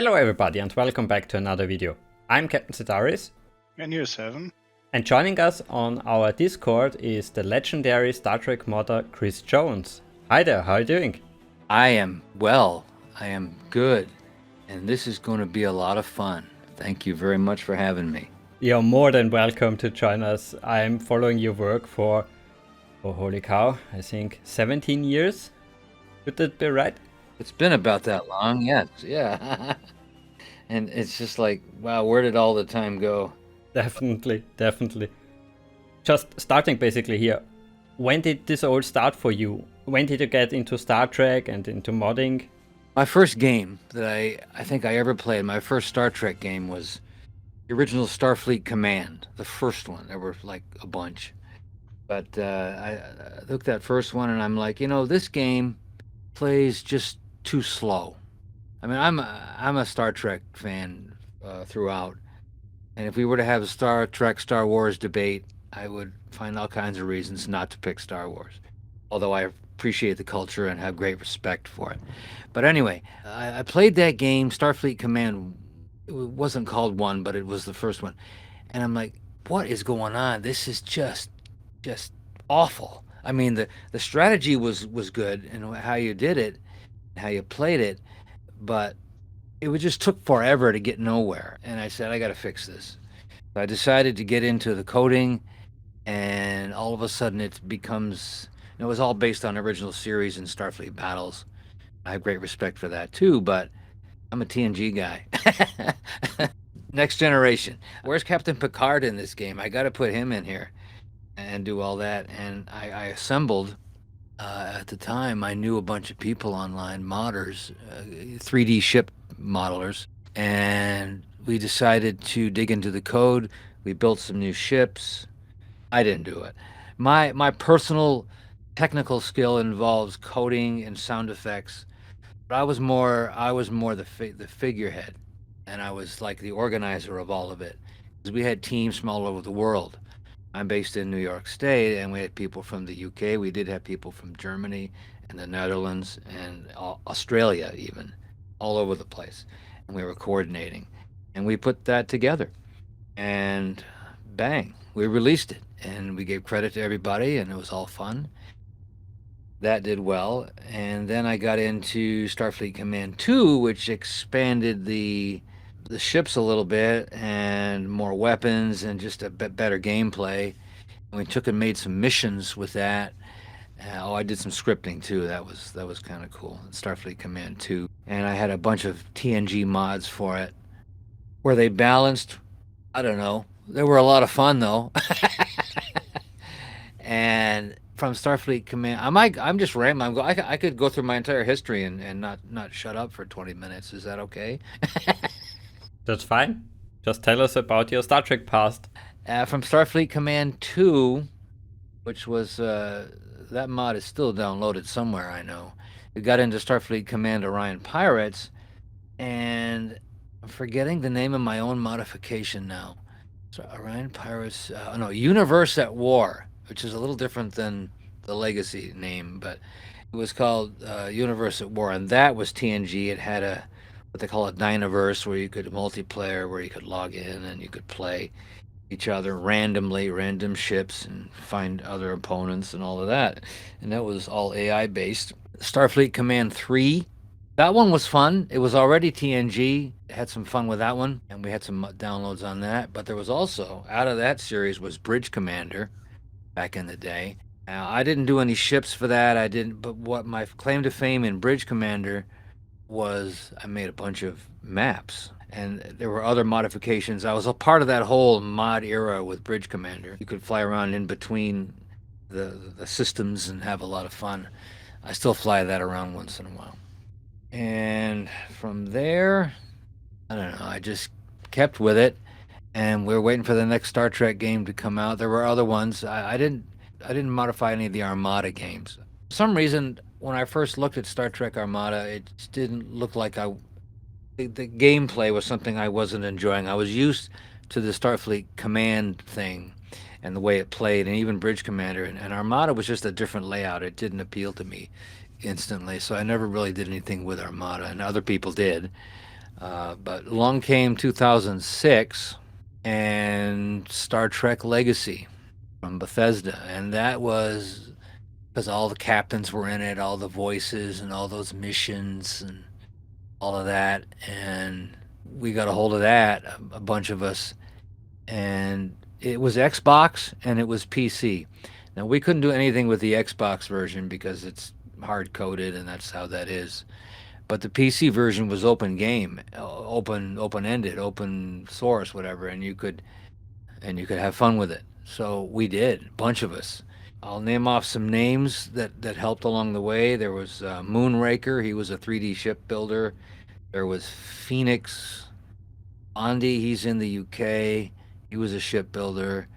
Hello everybody and welcome back to another video. I'm Captain Sitaris, And you're 7. and joining us on our Discord is the legendary Star Trek modder Chris Jones. Hi there, how are you doing? I am well. I am good. And this is going to be a lot of fun. Thank you very much for having me. You're more than welcome to join us. I'm following your work for, oh holy cow, I think 17 years? Would that be right? It's been about that long, yes. Yeah. And it's just like, wow, where did all the time go? Definitely. Just starting basically here. When did this all start for you? When did you get into Star Trek and into modding? My first game that I think I ever played, my first Star Trek game was the original Starfleet Command, the first one. There were like a bunch. But I looked at that first one and I'm like, this game plays just too slow. I mean, I'm a Star Trek fan throughout, and if we were to have a Star Trek, Star Wars debate, I would find all kinds of reasons not to pick Star Wars, although I appreciate the culture and have great respect for it. But anyway, I played that game, Starfleet Command. It wasn't called 1, but it was the first one, and I'm like, what is going on? This is just awful. I mean, the strategy was good and how you did it, how you played it, but it just took forever to get nowhere. And I said, I got to fix this. So I decided to get into the coding, and all of a sudden it was all based on original series and Starfleet battles. I have great respect for that too, but I'm a TNG guy. Next generation. Where's Captain Picard in this game? I got to put him in here and do all that. And I assembled, at the time, I knew a bunch of people online, modders, 3D ship modelers, and we decided to dig into the code. We built some new ships. I didn't do it. My personal technical skill involves coding and sound effects, but I was more the figurehead, and I was like the organizer of all of it, because we had teams from all over the world. I'm based in New York State, and we had people from the UK. We did have people from Germany and the Netherlands and Australia, even, all over the place. And we were coordinating. And we put that together. And bang, we released it. And we gave credit to everybody, and it was all fun. That did well. And then I got into Starfleet Command 2, which expanded the ships a little bit and more weapons and just a bit better gameplay. And we took and made some missions with that. I did some scripting too. That was kind of cool. Starfleet Command 2. And I had a bunch of TNG mods for it where they balanced. I don't know. They were a lot of fun though. And from Starfleet Command, I'm just rambling. I could go through my entire history and not shut up for 20 minutes. Is that okay? That's fine. Just tell us about your Star Trek past. From Starfleet Command 2, which was, that mod is still downloaded somewhere, I know. We got into Starfleet Command Orion Pirates, and I'm forgetting the name of my own modification now. So Orion Pirates, Universe at War, which is a little different than the Legacy name, but it was called Universe at War, and that was TNG. It had what they call a Dynaverse, where you could multiplayer, where you could log in and you could play each other randomly, random ships, and find other opponents and all of that. And that was all AI based. Starfleet Command 3, that one was fun. It was already TNG. Had some fun with that one, and we had some downloads on that. But there was also, out of that series, was Bridge Commander back in the day. Now, I didn't do any ships for that. But what my claim to fame in Bridge Commander was, I made a bunch of maps, and there were other modifications. I was a part of that whole mod era with Bridge Commander. You could fly around in between the systems and have a lot of fun. I still fly that around once in a while. And from there, I don't know, I just kept with it, and we were waiting for the next Star Trek game to come out. There were other ones. I didn't modify any of the Armada games. For some reason, when I first looked at Star Trek Armada, it just didn't look like the gameplay was something I wasn't enjoying. I was used to the Starfleet Command thing and the way it played, and even Bridge Commander, and Armada was just a different layout. It didn't appeal to me instantly, so I never really did anything with Armada, and other people did. But along came 2006 and Star Trek Legacy from Bethesda, and that was because all the captains were in it, all the voices and all those missions and all of that, and we got a hold of that, a bunch of us, and it was Xbox and it was PC. Now we couldn't do anything with the Xbox version because it's hard coded and that's how that is. But the PC version was open game, open ended, open source, whatever, and you could have fun with it. So we did, a bunch of us. I'll name off some names that helped along the way. There was Moonraker. He was a 3D ship builder. There was Phoenix Andy. He's in the UK. He was a shipbuilder.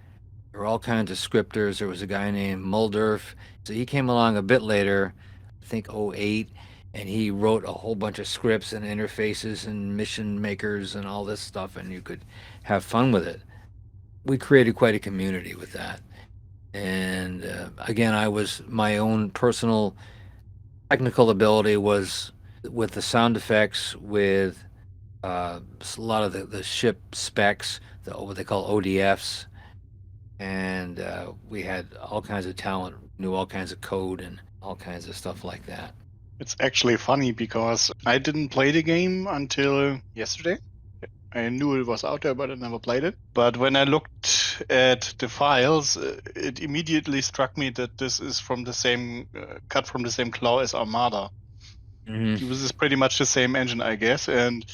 There were all kinds of scripters. There was a guy named Muldorf. So he came along a bit later, I think '08, and he wrote a whole bunch of scripts and interfaces and mission makers and all this stuff, and you could have fun with it. We created quite a community with that. And again, I was my own personal technical ability was with the sound effects, with a lot of the ship specs, what they call ODFs, and we had all kinds of talent, knew all kinds of code and all kinds of stuff like that. It's actually funny because I didn't play the game until yesterday. I knew it was out there, but I never played it. But when I looked at the files, it immediately struck me that this is from the same, cut from the same claw as Armada. Mm-hmm. This is pretty much the same engine, I guess. And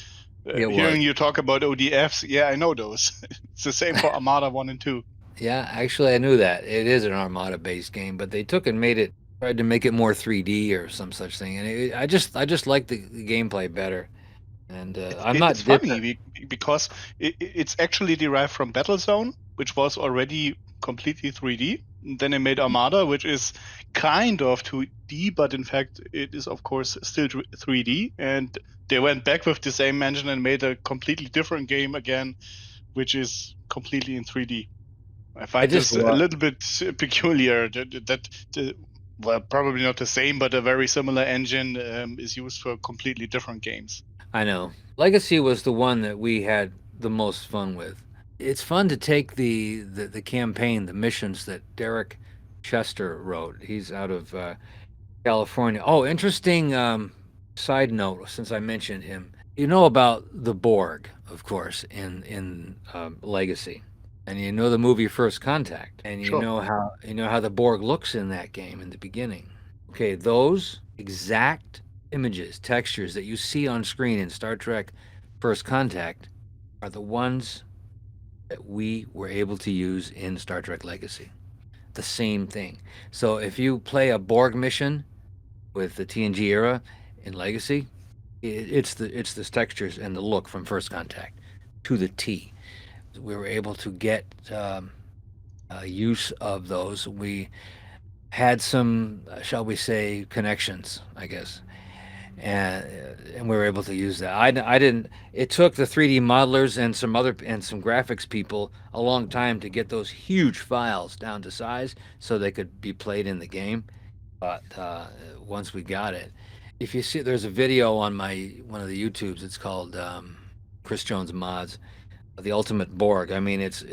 It was. hearing you talk about ODFs, yeah, I know those. It's the same for Armada 1 and 2. Yeah, actually, I knew that. It is an Armada-based game, but they took and tried to make it more 3D or some such thing. And I just like the gameplay better. And It's funny because it's actually derived from Battlezone, which was already completely 3D. And then they made Armada, which is kind of 2D, but in fact it is of course still 3D. And they went back with the same engine and made a completely different game again, which is completely in 3D. I find this a little bit peculiar well, probably not the same, but a very similar engine is used for completely different games. I know. Legacy was the one that we had the most fun with. It's fun to take the campaign, the missions that Derek Chester wrote. He's out of California. Oh, interesting side note, since I mentioned him. You know about the Borg, of course, in Legacy. And you know the movie First Contact. And you know how the Borg looks in that game in the beginning. Okay, those exact images, textures that you see on screen in Star Trek First Contact are the ones that we were able to use in Star Trek Legacy. The same thing. So if you play a Borg mission with the TNG era in Legacy, it's the textures and the look from First Contact to the T. We were able to get use of those. We had some, shall we say, connections, I guess. And we were able to use that. I didn't. It took the 3D modelers and some graphics people a long time to get those huge files down to size so they could be played in the game. But once we got it, if you see, there's a video on one of the YouTubes. It's called Chris Jones Mods, the Ultimate Borg. I mean, it's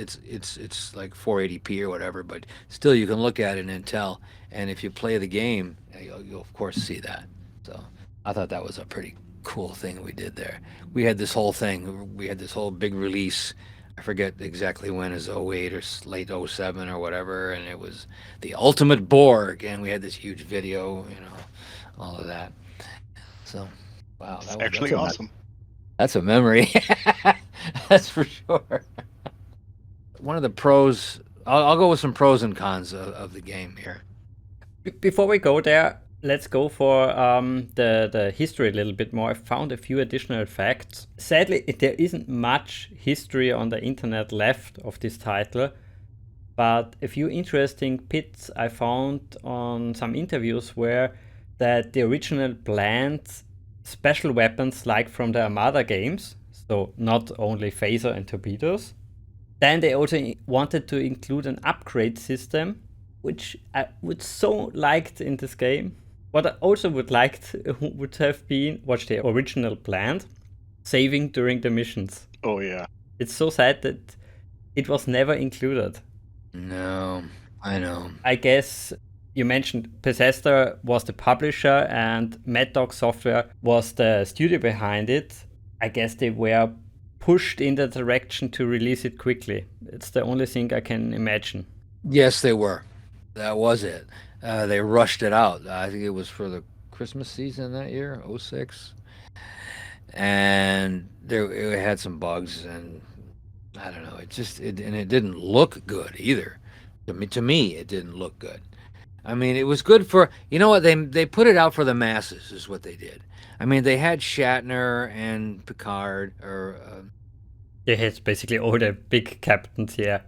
like 480p or whatever, but still you can look at it and tell. And if you play the game, you'll of course see that. So I thought that was a pretty cool thing we did there. We had this whole thing. We had this whole big release. I forget exactly when, is '08 or late '07 or whatever, and it was the Ultimate Borg, and we had this huge video, all of that. So, wow, that's actually awesome. That's a memory. That's for sure. One of the pros, I'll go with some pros and cons of the game here. Before we go there, let's go for the history a little bit more. I found a few additional facts. Sadly, there isn't much history on the internet left of this title, but a few interesting bits I found on some interviews were that the original planned special weapons like from the Armada games, so not only phaser and torpedoes. Then they also wanted to include an upgrade system, which I would so liked in this game. What I also would have been what the original planned. saving during the missions. Oh yeah. It's so sad that it was never included. No, I know. I guess you mentioned Bethesda was the publisher and Mad Dog Software was the studio behind it. I guess they were pushed in the direction to release it quickly. It's the only thing I can imagine. Yes, they were. That was it. They rushed it out. I think it was for the Christmas season that year, 06. And it had some bugs, and I don't know. And it didn't look good either. To me, it didn't look good. I mean, it was good for, you know what, they put it out for the masses is what they did. I mean, they had Shatner and Picard, Yeah, it's basically all the big captains here.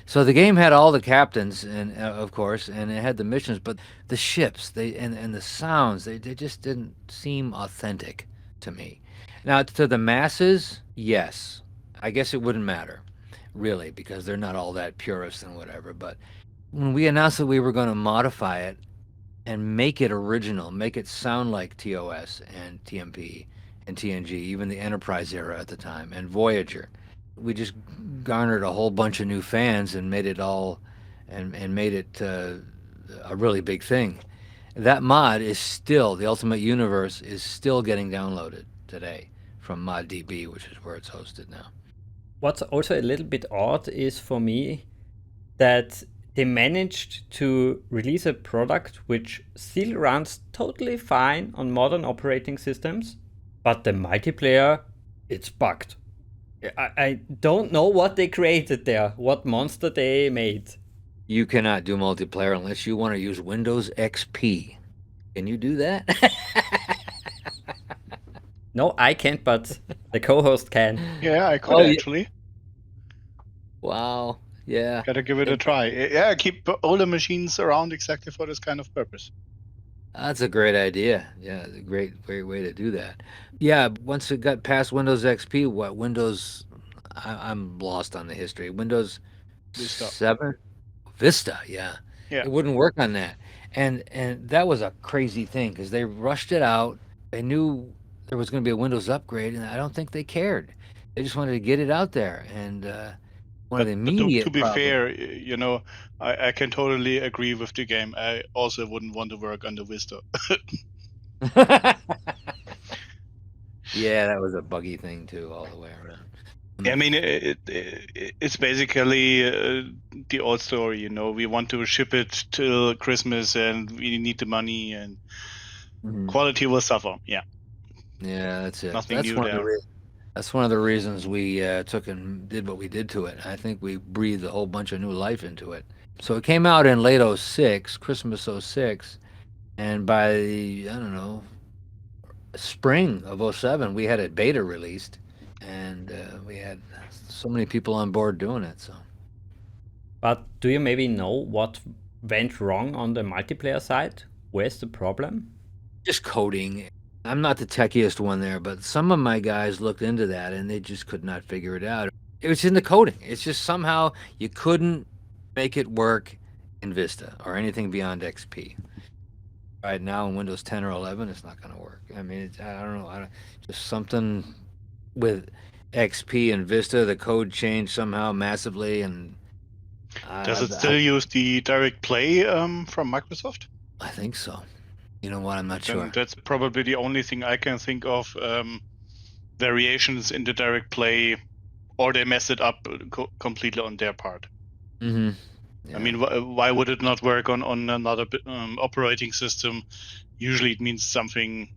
so the game had all the captains, and of course, and it had the missions, but the ships, and the sounds, they just didn't seem authentic to me. Now, to the masses, yes, I guess it wouldn't matter, really, because they're not all that purist and whatever. But when we announced that we were going to modify it and make it original, make it sound like TOS and TMP and TNG, even the Enterprise era at the time, and Voyager, we just garnered a whole bunch of new fans and made it all, and made it a really big thing. That mod is still, the Ultimate Universe is still getting downloaded today from ModDB, which is where it's hosted now. What's also a little bit odd is for me that they managed to release a product which still runs totally fine on modern operating systems, but the multiplayer, it's bugged. I don't know what they created there, what monster they made. You cannot do multiplayer unless you want to use Windows XP. Can you do that? No, I can't, but the co-host can. Yeah, I could actually. Wow. Yeah. Gotta give it a try. Yeah, keep older machines around exactly for this kind of purpose. That's a great idea. Yeah, a great way to do that. Yeah, once it got past Windows XP, what Windows? I'm lost on the history. Windows Vista. 7, Vista. Yeah, Yeah. it wouldn't work on that, and that was a crazy thing because they rushed it out. They knew there was going to be a Windows upgrade, and I don't think they cared. They just wanted to get it out there, and one of the immediate. To be fair, you know, I can totally agree with the game. I also wouldn't want to work under Vista. Yeah, that was a buggy thing too, all the way around. I mean, it's basically the old story. You know, we want to ship it till Christmas, and we need the money, and quality will suffer. Yeah. Yeah, that's it. Nothing new there. That's one of the reasons we took and did what we did to it. I think we breathed a whole bunch of new life into it. So it came out in late 06, Christmas 06, and by the, I don't know, spring of 07, we had it beta released, and we had so many people on board doing it. So, but do you maybe know what went wrong on the multiplayer side? Where's the problem? Just coding. I'm not the techiest one there, but some of my guys looked into that and they just could not figure it out. It was in the coding. It's just somehow you couldn't make it work in Vista or anything beyond XP. Right now in Windows 10 or 11, it's not going to work. I mean, I don't know. Just something with XP and Vista, the code changed somehow massively. And does it still use the Direct Play from Microsoft? I think so. You know what? I'm not sure. That's probably the only thing I can think of. Variations in the Direct Play, or they mess it up completely on their part. Mm-hmm. Yeah. I mean, why would it not work on another operating system? Usually it means something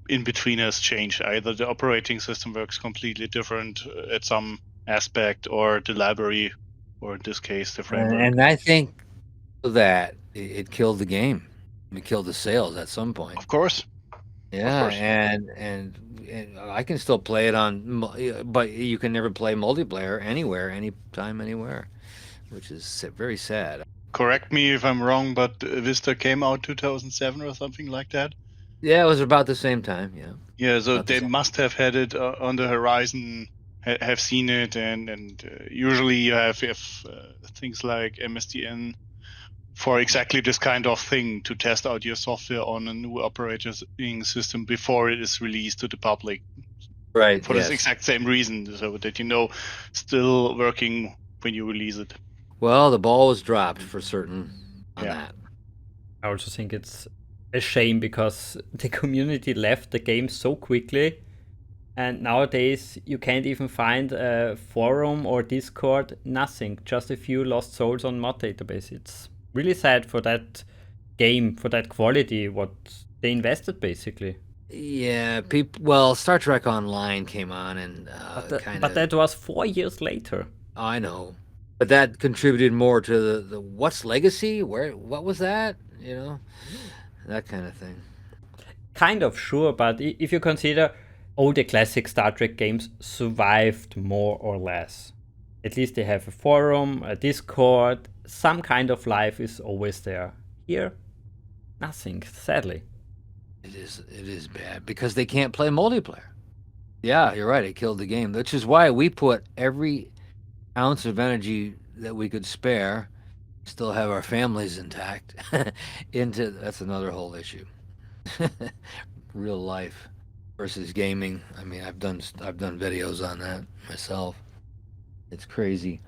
in between has changed. Either the operating system works completely different at some aspect, or the library, or in this case, the framework. And I think that it killed the game. It killed the sales at some point. Of course. Yeah, of course. And I can still play it on, but you can never play multiplayer anywhere, anytime, anywhere, which is very sad. Correct me if I'm wrong, but Vista came out 2007 or something like that. Yeah, it was about the same time. Yeah. Yeah, so they must have had it on the horizon, have seen it, and usually you have things like MSDN for exactly this kind of thing, to test out your software on a new operating system before it is released to the public. Right. For this exact same reason, so that still working when you release it. Well, the ball was dropped for certain on that. I also think it's a shame because the community left the game so quickly, and nowadays you can't even find a forum or Discord, nothing, just a few lost souls on mod database. It's really sad for that game, for that quality, what they invested basically. Yeah, well, Star Trek Online came on and but that was 4 years later. I know, but that contributed more to the what's legacy? What was that? That kind of thing. Kind of, sure, but if you consider all the classic Star Trek games survived more or less. At least they have a forum, a Discord, some kind of life is always there. Here, nothing, sadly. It is bad because they can't play multiplayer. Yeah, you're right. It killed the game, which is why we put every ounce of energy that we could spare, still have our families intact, into that's another whole issue. Real life versus gaming. I mean, I've done videos on that myself. It's crazy.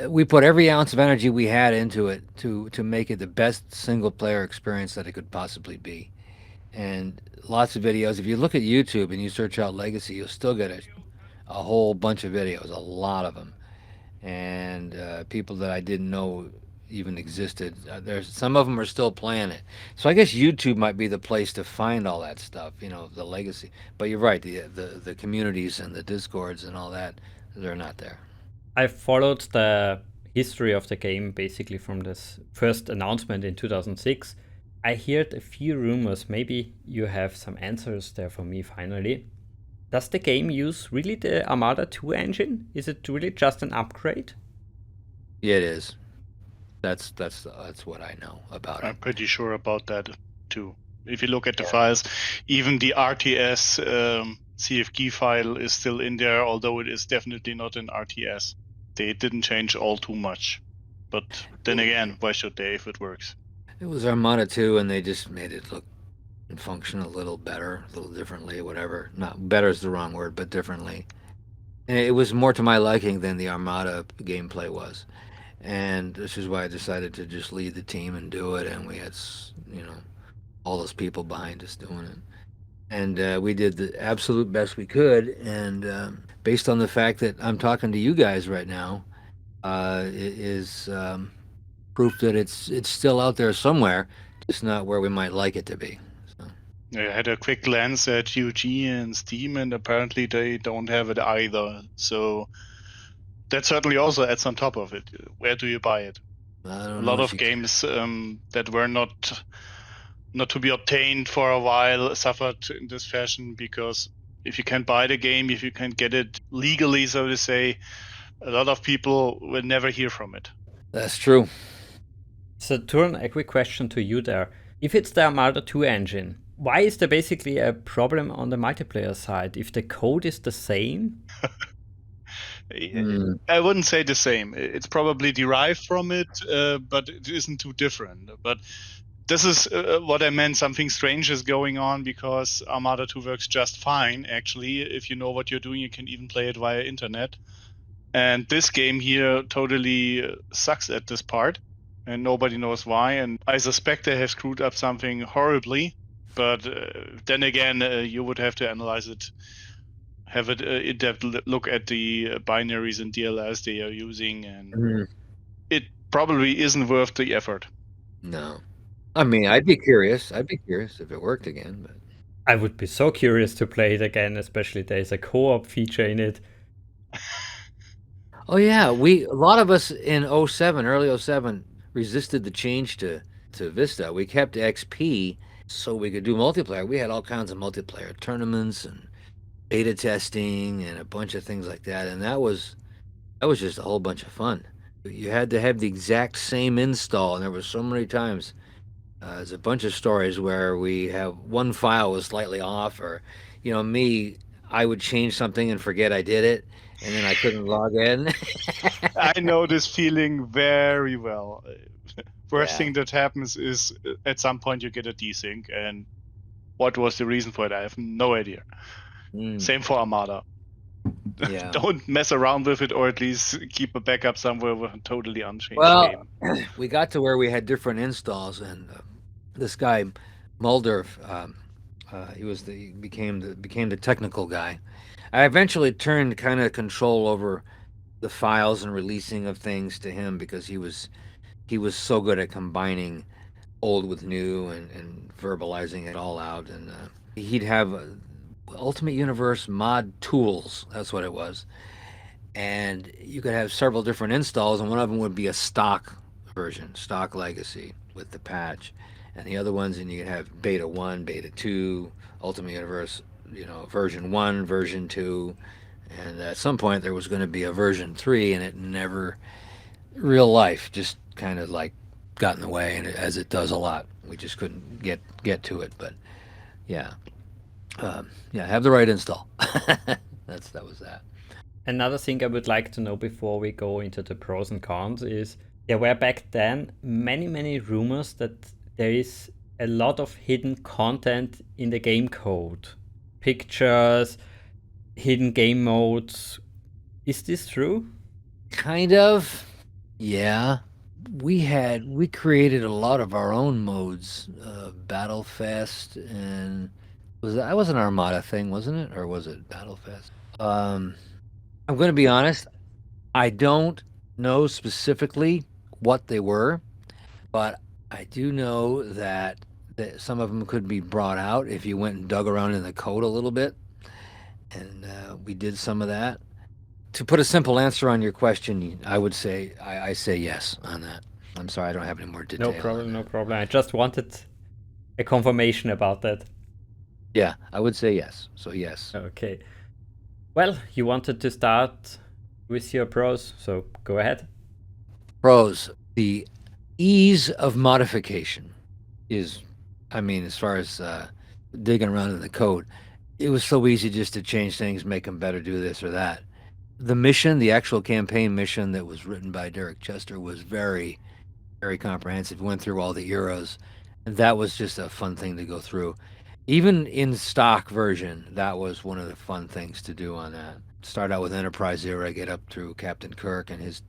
We put every ounce of energy we had into it to make it the best single player experience that it could possibly be. And lots of videos. If you look at YouTube and you search out Legacy, you'll still get a whole bunch of videos, a lot of them. And people that I didn't know even existed. There's some of them are still playing it. So I guess YouTube might be the place to find all that stuff, the Legacy. But you're right, the communities and the Discords and all that, they're not there. I followed the history of the game basically from this first announcement in 2006. I heard a few rumors, maybe you have some answers there for me finally. Does the game use really the Armada 2 engine? Is it really just an upgrade? Yeah, it is. That's what I know about it. I'm pretty sure about that too. If you look at the files, even the RTS CFG file is still in there, although it is definitely not an RTS. They didn't change all too much. But then again, why should they if it works? It was Armada 2, and they just made it look and function a little better, a little differently, whatever. Not better is the wrong word, but differently. And it was more to my liking than the Armada gameplay was. And this is why I decided to just lead the team and do it. And we had, all those people behind us doing it. And we did the absolute best we could. And based on the fact that I'm talking to you guys right now, it is proof that it's still out there somewhere, just not where we might like it to be. So. I had a quick glance at UG and Steam, and apparently they don't have it either. So that certainly also adds on top of it. Where do you buy it? A lot of games that were not to be obtained for a while suffered in this fashion, because if you can't buy the game, if you can't get it legally, so to say, a lot of people will never hear from it. That's true. So Turan, a quick question to you there. If it's the Armada 2 engine, why is there basically a problem on the multiplayer side if the code is the same? I wouldn't say the same. It's probably derived from it, but it isn't too different. But this is what I meant. Something strange is going on, because Armada 2 works just fine, actually. If you know what you're doing, you can even play it via internet. And this game here totally sucks at this part, and nobody knows why. And I suspect they have screwed up something horribly. But then again, you would have to analyze it, have an in-depth look at the binaries and DLLs they are using, and it probably isn't worth the effort. No. I mean, I'd be curious. I'd be curious if it worked again. But I would be so curious to play it again, especially there's a co-op feature in it. Oh yeah, a lot of us in 07, early 07, resisted the change to Vista. We kept XP so we could do multiplayer. We had all kinds of multiplayer tournaments and beta testing and a bunch of things like that, and that was just a whole bunch of fun. You had to have the exact same install, and there were so many times. There's a bunch of stories where we have one file was slightly off, or me, I would change something and forget I did it, and then I couldn't log in. I know this feeling very well. Worst thing that happens is at some point you get a desync, and what was the reason for it? I have no idea. Same for Armada. Yeah. Don't mess around with it, or at least keep a backup somewhere with a totally unchanged Well, game. we got to where we had different installs, and this guy Mulder, he became the technical guy. I eventually turned kind of control over the files and releasing of things to him because he was so good at combining old with new and verbalizing it all out. And he'd have Ultimate Universe mod tools. That's what it was. And you could have several different installs, and one of them would be a stock version, stock legacy with the patch, and the other ones, and you could have beta 1, beta 2, Ultimate Universe, version 1, version 2, and at some point there was going to be a version 3, and it never, real life just kind of like got in the way, and as it does a lot, we just couldn't get to it. But yeah, have the right install. that was that. Another thing I would like to know before we go into the pros and cons is there were back then many rumors that there is a lot of hidden content in the game code. Pictures, hidden game modes. Is this true? Kind of. Yeah. We created a lot of our own modes. Battlefest, and that was an Armada thing, wasn't it? Or was it Battlefest? I'm going to be honest. I don't know specifically what they were, but I do know that some of them could be brought out if you went and dug around in the code a little bit, and we did some of that. To put a simple answer on your question, I would say I say yes on that. I'm sorry, I don't have any more detail. No problem. I just wanted a confirmation about that. Yeah, I would say yes. So yes. Okay. Well, you wanted to start with your pros, so go ahead. Pros. The ease of modification is, as far as digging around in the code, it was so easy just to change things, make them better, do this or that. The mission, the actual campaign mission that was written by Derek Chester was very, very comprehensive. Went through all the eras, and that was just a fun thing to go through. Even in stock version, that was one of the fun things to do on that. Start out with Enterprise era, get up through Captain Kirk and his,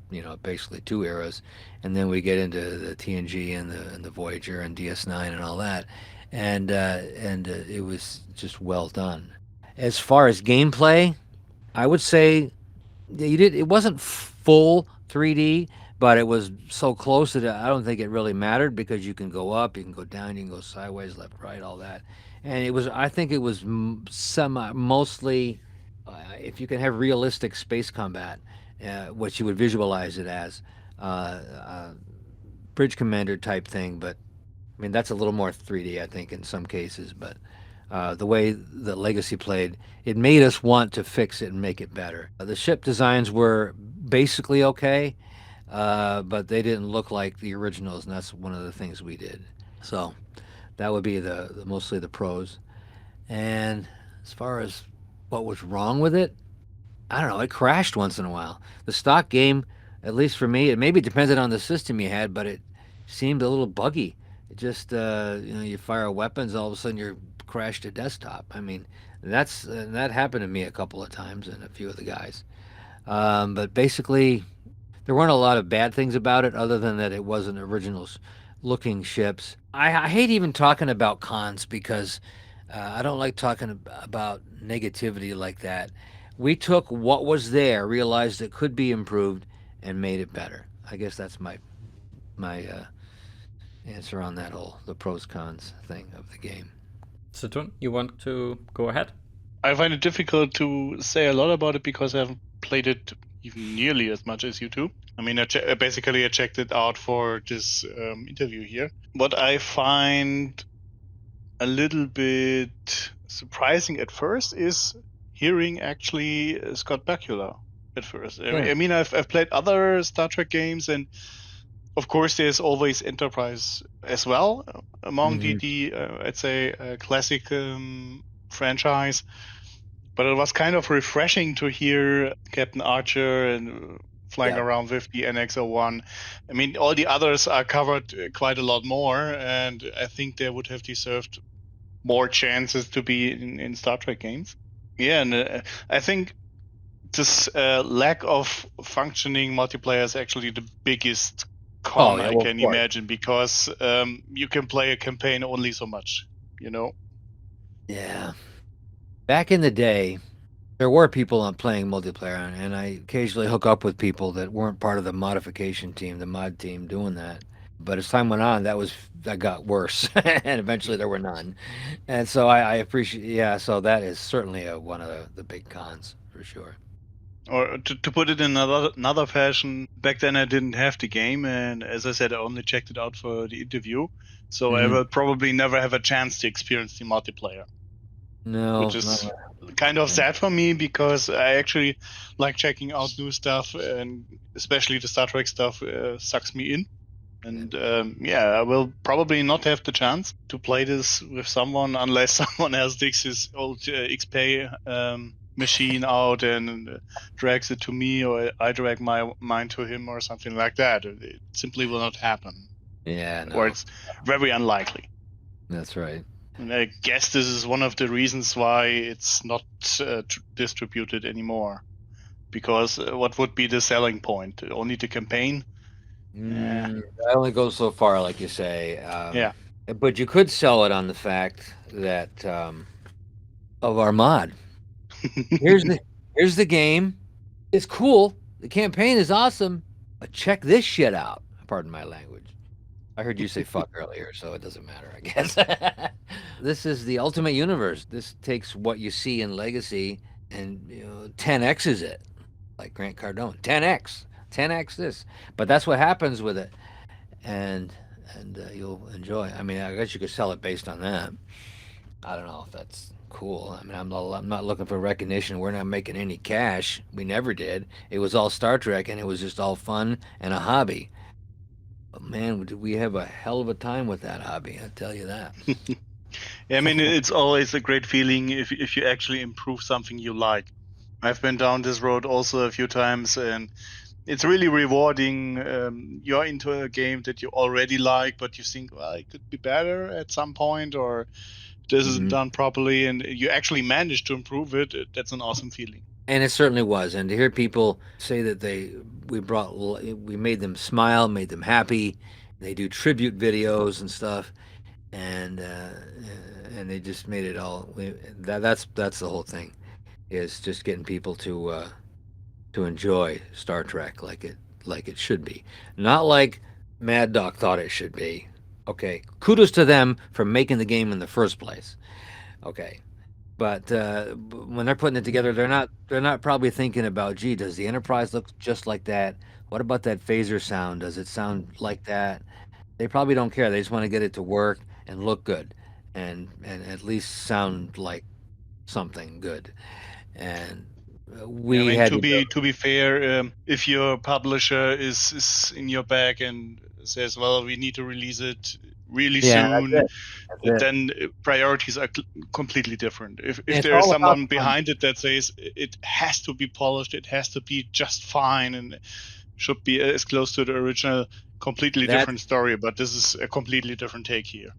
basically 2 eras, and then we get into the TNG and the Voyager and DS9 and all that, and it was just well done. As far as gameplay, I would say it wasn't full 3D, but it was so close that I don't think it really mattered because you can go up, you can go down, you can go sideways, left, right, all that. And I think it was mostly, if you can have realistic space combat, what you would visualize it as, bridge commander type thing. But that's a little more 3D, I think, in some cases. But the way the Legacy played, it made us want to fix it and make it better. The ship designs were basically okay, but they didn't look like the originals, and that's one of the things we did. So that would be the mostly the pros. And as far as what was wrong with it, I don't know. It crashed once in a while. The stock game, at least for me, it maybe depended on the system you had, but it seemed a little buggy. It just, you fire weapons, all of a sudden you're crashed to desktop. That happened to me a couple of times and a few of the guys. But basically, there weren't a lot of bad things about it other than that it wasn't original looking ships. I hate even talking about cons because I don't like talking about negativity like that. We took what was there, realized it could be improved, and made it better. I guess that's my answer on that the pros cons thing of the game. Saturn, you want to go ahead? I find it difficult to say a lot about it because I haven't played it even nearly as much as you two. I checked it out for this interview here. What I find a little bit surprising at first is hearing actually Scott Bakula at first. Yeah. I've played other Star Trek games, and of course there's always Enterprise as well among the I'd say classic franchise. But it was kind of refreshing to hear Captain Archer and flying around with the NX-01. All the others are covered quite a lot more, and I think they would have deserved more chances to be in Star Trek games. Yeah, and I think this lack of functioning multiplayer is actually the biggest con I can imagine, because you can play a campaign only so much, you know? Yeah. Back in the day, there were people on playing multiplayer, and I occasionally hook up with people that weren't part of the modification team, the mod team, doing that. But as time went on, that got worse, and eventually there were none. And so I appreciate, yeah. So that is certainly one of the big cons for sure. Or to put it in another fashion, back then I didn't have the game, and as I said, I only checked it out for the interview. So I will probably never have a chance to experience the multiplayer. No, which is kind of sad for me, because I actually like checking out new stuff, and especially the Star Trek stuff sucks me in. And I will probably not have the chance to play this with someone unless someone else digs his old XP machine out and drags it to me, or I drag mine to him, or something like that. It simply will not happen. Yeah, no. Or it's very unlikely. That's right. And I guess this is one of the reasons why it's not distributed anymore. Because what would be the selling point? Only the campaign? That only goes so far, like you say. Yeah. But you could sell it on the fact that of our mod. Here's the game. It's cool. The campaign is awesome. But check this shit out. Pardon my language. I heard you say fuck earlier, so it doesn't matter, I guess. This is the ultimate universe. This takes what you see in Legacy and 10x's it, like Grant Cardone. 10x this. But that's what happens with it, and you'll enjoy. I mean, I guess you could sell it based on that. I don't know if that's cool. I mean, I'm not looking for recognition. We're not making any cash. We never did. It was all Star Trek, and it was just all fun and a hobby. But man, did we have a hell of a time with that hobby, I'll tell you that. I mean, it's always a great feeling if you actually improve something you like. I've been down this road also a few times, and it's really rewarding. You're into a game that you already like, but you think, well, it could be better at some point, or this isn't done properly, and you actually manage to improve it. That's an awesome feeling. And it certainly was. And to hear people say that we made them smile, made them happy. They do tribute videos and stuff, and they just made it all. That's the whole thing, is just getting people to enjoy Star Trek like it should be, not like Mad Dog thought it should be. Okay, kudos to them for making the game in the first place. Okay, but when they're putting it together, they're not probably thinking about, gee, does the Enterprise look just like that? What about that phaser sound? Does it sound like that? They probably don't care. They just want to get it to work and look good, and at least sound like something good. And we had to be fair, if your publisher is in your back and says, well, we need to release it really soon, that's it. then priorities are completely different. If there's someone behind it that says it has to be polished, it has to be just fine, and should be as close to the original, completely different story. But this is a completely different take here.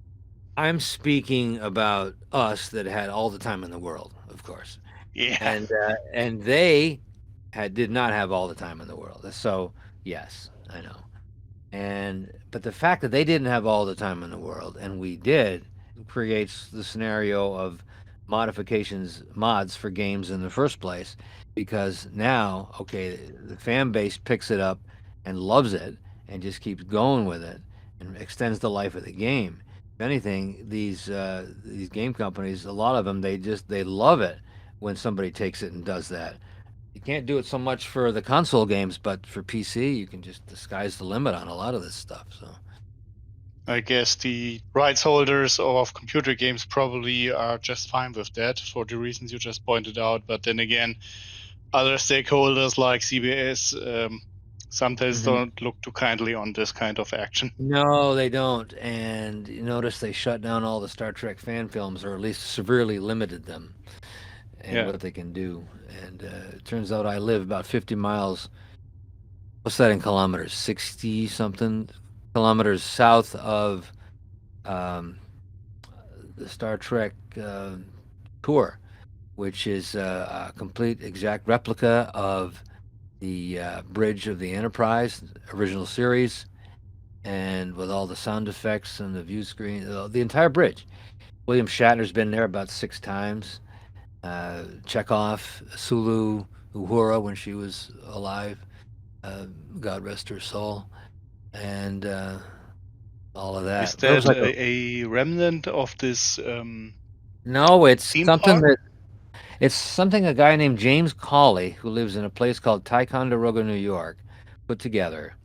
I'm speaking about us that had all the time in the world, of course. Yeah. And they did not have all the time in the world. So yes, I know. But the fact that they didn't have all the time in the world and we did creates the scenario of mods for games in the first place, because now, okay, the fan base picks it up and loves it and just keeps going with it and extends the life of the game. If anything, these game companies, a lot of them, they love it when somebody takes it and does that. You can't do it so much for the console games, but for PC, you can just, the sky's the limit on a lot of this stuff. So I guess the rights holders of computer games probably are just fine with that for the reasons you just pointed out. But then again, other stakeholders like CBS sometimes don't look too kindly on this kind of action. No, they don't. And you notice they shut down all the Star Trek fan films, or at least severely limited them and what they can do. And it turns out I live about 50 miles. What's that in kilometers? 60 something kilometers south of the Star Trek tour. which is a complete exact replica of the bridge of the Enterprise original series, and with all the sound effects and the view screen, the entire bridge. William Shatner's been there about 6 times. Chekhov, Sulu, Uhura when she was alive, God rest her soul, and all of that. Is That was that like a remnant of this no, it's theme something park? it's something a guy named James Cawley, who lives in a place called Ticonderoga, New York, put together,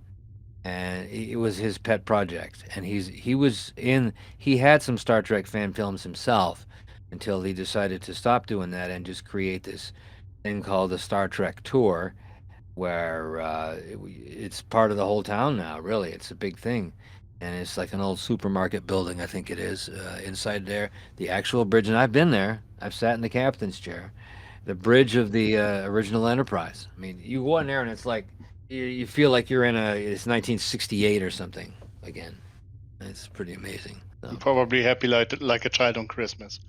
and it was his pet project. And he had some Star Trek fan films himself until he decided to stop doing that and just create this thing called the Star Trek Tour, where it's part of the whole town now. Really, it's a big thing, and it's like an old supermarket building, I think it is, inside there. The actual bridge, and I've been there. I've sat in the captain's chair. The bridge of the original Enterprise. I mean, you go in there and it's like you feel like you're it's 1968 or something again. It's pretty amazing. So. Probably happy like a child on Christmas.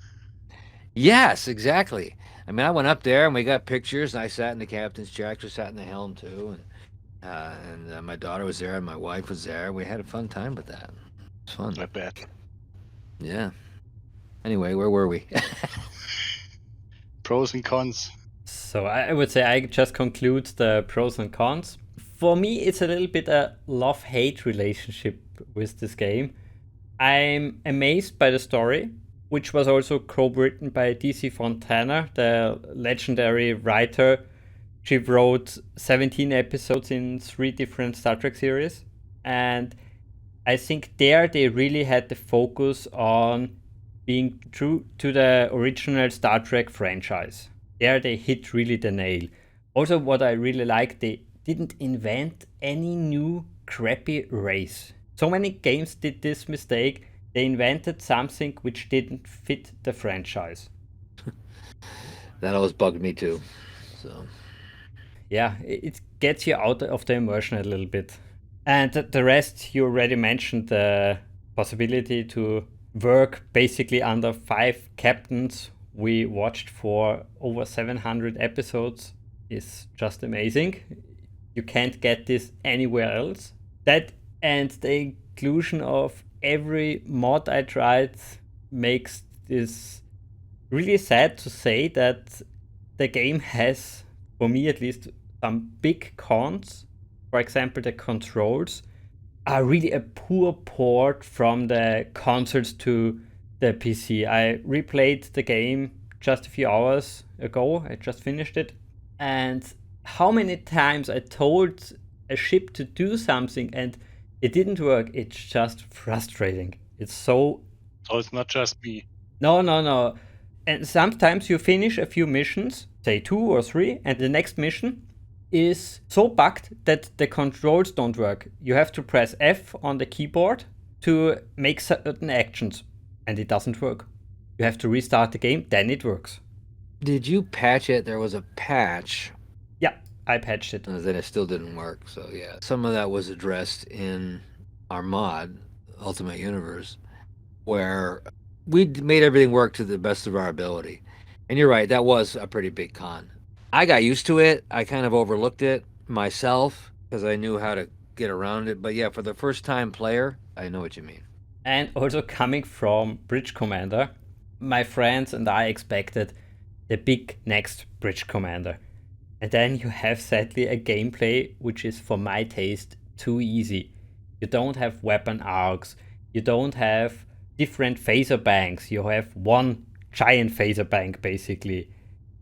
Yes, exactly. I mean, I went up there and we got pictures, and I sat in the captain's chair. I actually sat in the helm too, and my daughter was there and my wife was there. We had a fun time with that. It was fun. I bet. Yeah. Anyway, where were we? Pros and cons. So I would say I just conclude the pros and cons. For me, it's a little bit a love-hate relationship with this game. I'm amazed by the story, which was also co-written by DC Fontana, the legendary writer. She wrote 17 episodes in 3 different Star Trek series. And I think there they really had the focus on being true to the original Star Trek franchise. There they hit really the nail. Also, what I really like, they didn't invent any new crappy race. So many games did this mistake. They invented something which didn't fit the franchise. That always bugged me too. So yeah, it gets you out of the immersion a little bit. And the rest, you already mentioned the possibility to work basically under 5 captains. We watched for over 700 episodes is just amazing. You can't get this anywhere else. That and the inclusion of every mod I tried makes this really sad to say that the game has, for me at least, some big cons. For example, the controls are really a poor port from the consoles to the PC. I replayed the game just a few hours ago. I just finished it. And how many times I told a ship to do something and it didn't work. It's just frustrating. It's so... So it's not just me. No. And sometimes you finish a few missions, say 2 or 3, and the next mission is so bugged that the controls don't work. You have to press F on the keyboard to make certain actions, and it doesn't work. You have to restart the game, then it works. Did you patch it? There was a patch. Yeah, I patched it. Then it still didn't work. So yeah, some of that was addressed in our mod, Ultimate Universe, where we made everything work to the best of our ability. And you're right, that was a pretty big con. I got used to it. I kind of overlooked it myself because I knew how to get around it. But yeah, for the first time player, I know what you mean. And also coming from Bridge Commander, my friends and I expected the big next Bridge Commander. And then you have sadly a gameplay which is, for my taste, too easy. You don't have weapon arcs. You don't have different phaser banks. You have one giant phaser bank, basically.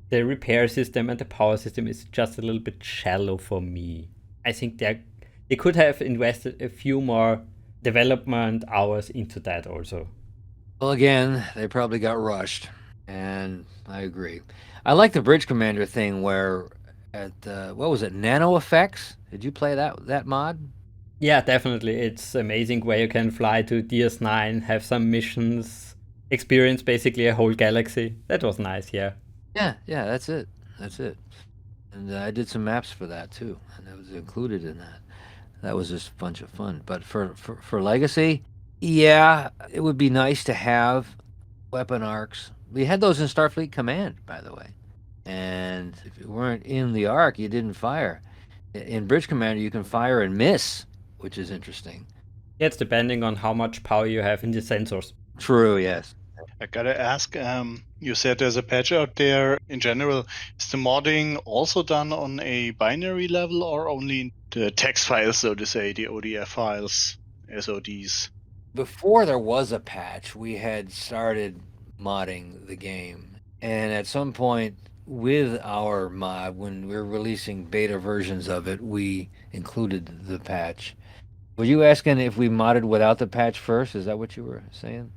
The repair system and the power system is just a little bit shallow for me. I think they could have invested a few more development hours into that also. Well, again, they probably got rushed, and I agree. I like the Bridge Commander thing where at what was it, Nano Effects? Did you play that mod? Yeah, definitely. It's amazing where you can fly to DS9, have some missions, experience basically a whole galaxy. That was nice, yeah. Yeah, that's it. And I did some maps for that too, and it was included in that. That was just a bunch of fun. But for Legacy, yeah, it would be nice to have weapon arcs, We had those in Starfleet Command, by the way. And if you weren't in the arc, you didn't fire. In Bridge Commander, you can fire and miss, which is interesting. It's depending on how much power you have in the sensors. True, yes. I gotta ask, you said there's a patch out there. In general, is the modding also done on a binary level or only in the text files, so to say, the ODF files, SODs? Before there was a patch, we had started modding the game. And at some point with our mod, when we were releasing beta versions of it, we included the patch. Were you asking if we modded without the patch first? Is that what you were saying?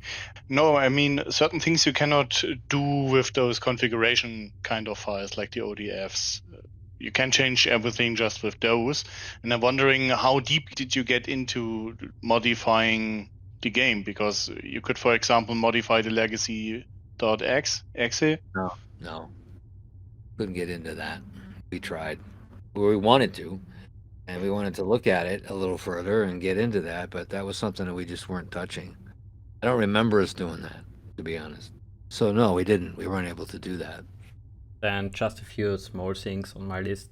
No, I mean, certain things you cannot do with those configuration kind of files like the ODFs. You can change everything just with those. And I'm wondering, how deep did you get into modifying the game? Because you could, for example, modify the legacy.exe. No. Couldn't get into that. We tried. Well, we wanted to. And we wanted to look at it a little further and get into that, but that was something that we just weren't touching. I don't remember us doing that, to be honest. So no, we didn't. We weren't able to do that. Then just a few small things on my list.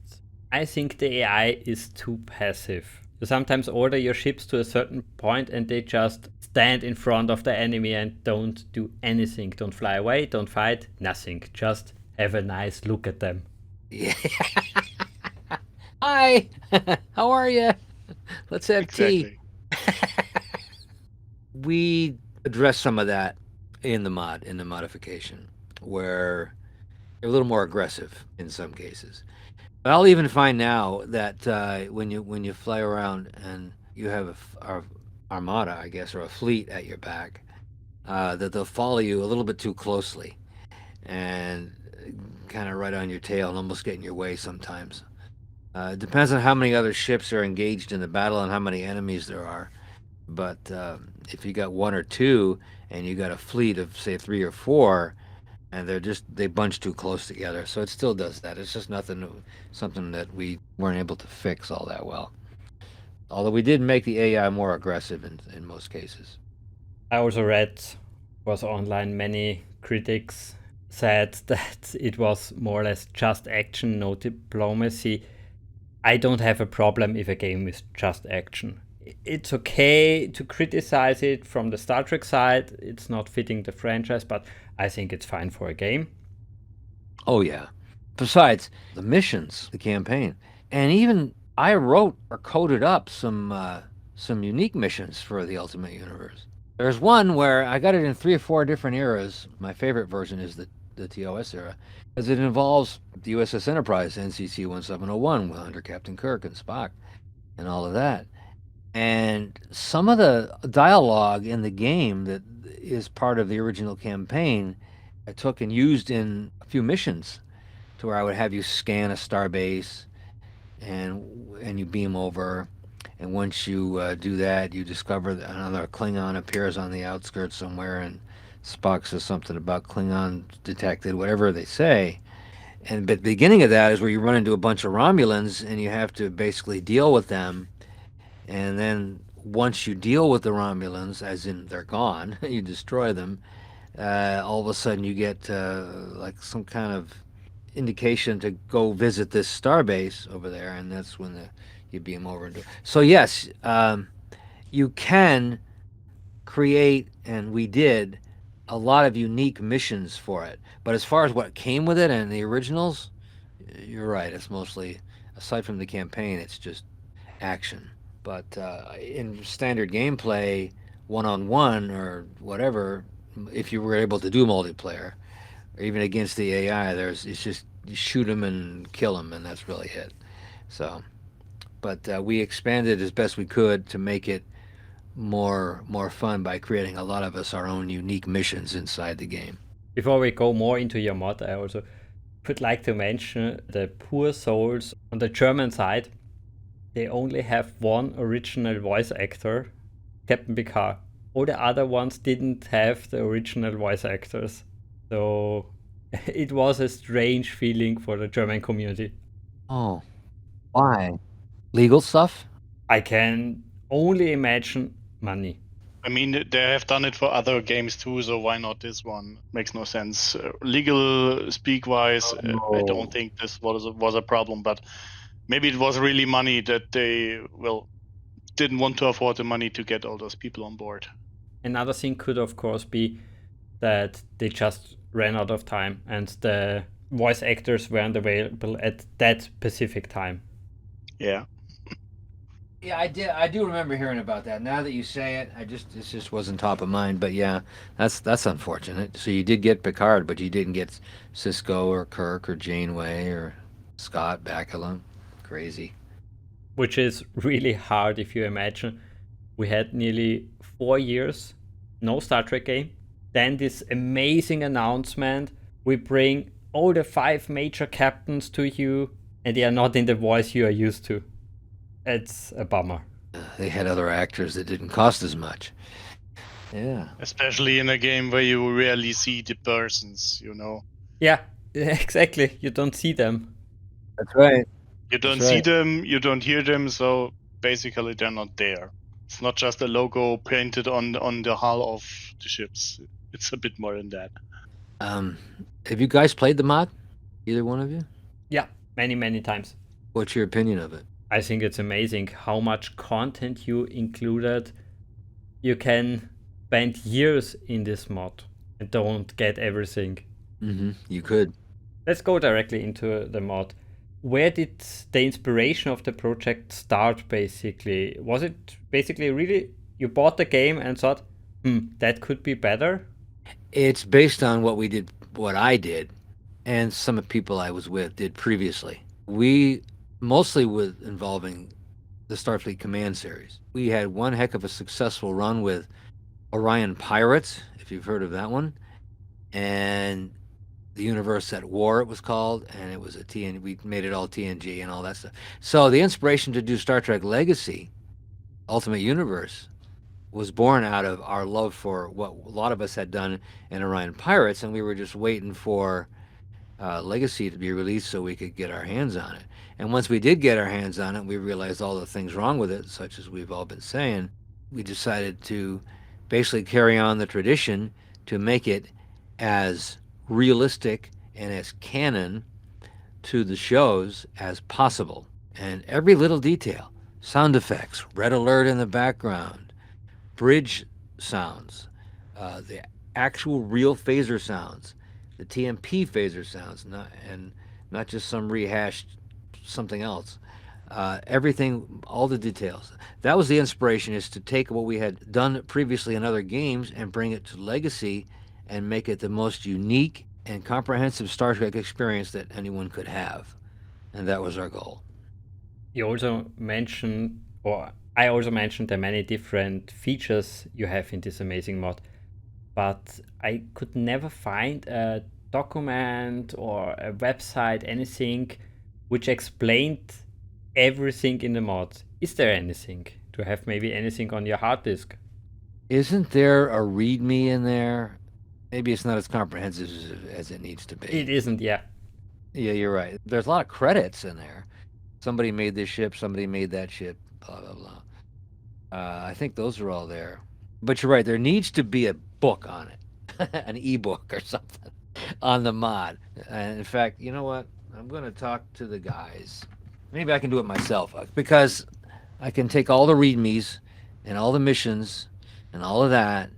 I think the AI is too passive. You sometimes order your ships to a certain point and they just stand in front of the enemy and don't do anything. Don't fly away, don't fight, nothing. Just have a nice look at them. Yeah. Hi, how are you? Let's have tea. We addressed some of that in the modification, where they're a little more aggressive in some cases. But I'll even find now that when you fly around and you have our armada, I guess, or a fleet at your back, that they'll follow you a little bit too closely and kind of right on your tail and almost get in your way sometimes. It depends on how many other ships are engaged in the battle and how many enemies there are. But if you got one or two and you got a fleet of, say, 3 or 4, and they bunch too close together, so it still does that. It's just something that we weren't able to fix all that well. Although we did make the AI more aggressive in most cases. I also read, was online, many critics said that it was more or less just action, no diplomacy. I don't have a problem if a game is just action. It's okay to criticize it from the Star Trek side. It's not fitting the franchise, but I think it's fine for a game. Oh, yeah. Besides, the missions, the campaign, and even I wrote or coded up some unique missions for the Ultimate Universe. There's one where I got it in 3 or 4 different eras. My favorite version is the TOS era, as it involves the USS Enterprise, NCC 1701, under Captain Kirk and Spock, and all of that. And some of the dialogue in the game that is part of the original campaign, I took and used in a few missions, to where I would have you scan a starbase, and you beam over, and once you do that, you discover that another Klingon appears on the outskirts somewhere, and Spock says something about Klingon detected, whatever they say. And but the beginning of that is where you run into a bunch of Romulans and you have to basically deal with them. And then once you deal with the Romulans, as in they're gone, you destroy them, all of a sudden you get like some kind of indication to go visit this starbase over there, and that's when you beam over and do it. So yes, you can create, and we did, a lot of unique missions for it. But as far as what came with it and the originals, you're right. It's mostly, aside from the campaign, it's just action. But in standard gameplay, one-on-one or whatever, if you were able to do multiplayer, or even against the AI, it's just you shoot them and kill them, and that's really it. So, but we expanded as best we could to make it more fun by creating a lot of us our own unique missions inside the game. Before we go more into your mod, I also would like to mention the poor souls on the German side. They only have one original voice actor, Captain Picard. All the other ones didn't have the original voice actors. So it was a strange feeling for the German community. Oh, why? Legal stuff? I can only imagine money. I mean, they have done it for other games too, so why not this one? Makes no sense. Legal speak-wise, I don't think this was a problem, but maybe it was really money that they, didn't want to afford the money to get all those people on board. Another thing could, of course, be that they just ran out of time and the voice actors weren't available at that specific time. Yeah. Yeah, I do remember hearing about that. Now that you say it, this just wasn't top of mind. But yeah, that's unfortunate. So you did get Picard, but you didn't get Cisco or Kirk or Janeway or Scott Bakula. Crazy. Which is really hard if you imagine. We had nearly 4 years, no Star Trek game. Then this amazing announcement, we bring all the 5 major captains to you, and they are not in the voice you are used to. It's a bummer. They had other actors that didn't cost as much. Yeah. Especially in a game where you rarely see the persons, Yeah, exactly. You don't see them. That's right. You don't see them, you don't hear them, so basically they're not there. It's not just a logo painted on the hull of the ships. It's a bit more than that. Have you guys played the mod? Either one of you? Yeah, many times. What's your opinion of it? I think it's amazing how much content you included. You can spend years in this mod and don't get everything. Mm-hmm. You could. Let's go directly into the mod. Where did the inspiration of the project start, basically? Was it basically really you bought the game and thought, that could be better? It's based on what I did, and some of the people I was with did previously. We mostly with involving the Starfleet Command series. We had one heck of a successful run with Orion Pirates, if you've heard of that one, and the Universe at War, it was called, and it was a TNG. We made it all TNG and all that stuff. So the inspiration to do Star Trek Legacy, Ultimate Universe, was born out of our love for what a lot of us had done in Orion Pirates, and we were just waiting for Legacy to be released so we could get our hands on it. And once we did get our hands on it, we realized all the things wrong with it, such as we've all been saying. We decided to basically carry on the tradition to make it as realistic and as canon to the shows as possible. And every little detail, sound effects, red alert in the background, bridge sounds, the actual real phaser sounds, the TMP phaser sounds, not just some rehashed something else. Everything, all the details. That was the inspiration, is to take what we had done previously in other games and bring it to Legacy and make it the most unique and comprehensive Star Trek experience that anyone could have. And that was our goal. You also mentioned, or I also mentioned, the many different features you have in this amazing mod, but I could never find a document or a website, anything which explained everything in the mod. Is there anything? Do you have maybe anything on your hard disk? Isn't there a README in there? Maybe it's not as comprehensive as it needs to be. It isn't, yeah. Yeah, you're right. There's a lot of credits in there. Somebody made this ship, somebody made that ship, blah, blah, blah. I think those are all there. But you're right, there needs to be a book on it, an ebook or something on the mod. And in fact, you know what? I'm going to talk to the guys. Maybe I can do it myself, because I can take all the READMEs and all the missions and all of that.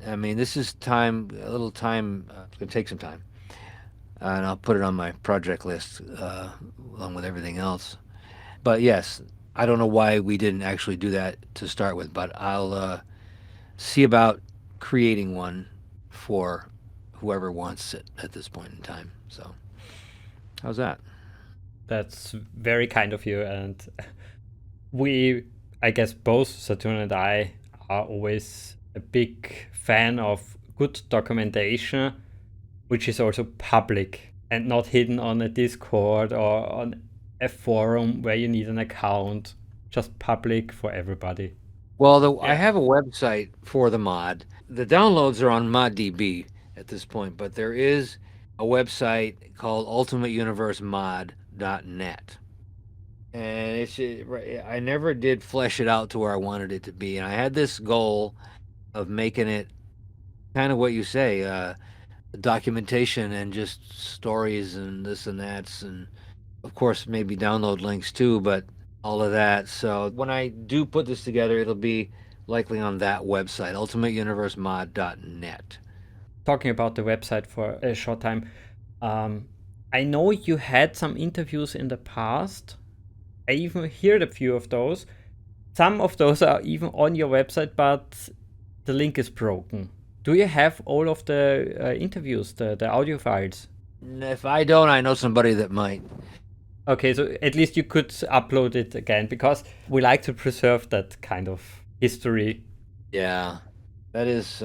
I mean, this is a little time, it's going to take some time. And I'll put it on my project list along with everything else. But yes, I don't know why we didn't actually do that to start with, but I'll see about creating one for whoever wants it at this point in time. So, how's that? That's very kind of you. And I guess both Saturn and I are always a big fan of good documentation, which is also public and not hidden on a Discord or on a forum where you need an account. Just public for everybody. Well, I have a website for the mod. The downloads are on ModDB at this point, but there is a website called ultimateuniversemod.net. And I never did flesh it out to where I wanted it to be. And I had this goal of making it kind of what you say, documentation and just stories and this and that, and of course maybe download links too, but all of that. So when I do put this together, it'll be likely on that website, ultimateuniversemod.net. Talking about the website for a short time, I know you had some interviews in the past. I even heard a few of those. Some of those are even on your website, but the link is broken. Do you have all of the interviews, the audio files? If I don't, I know somebody that might. Okay, so at least you could upload it again, because we like to preserve that kind of history. Yeah, that is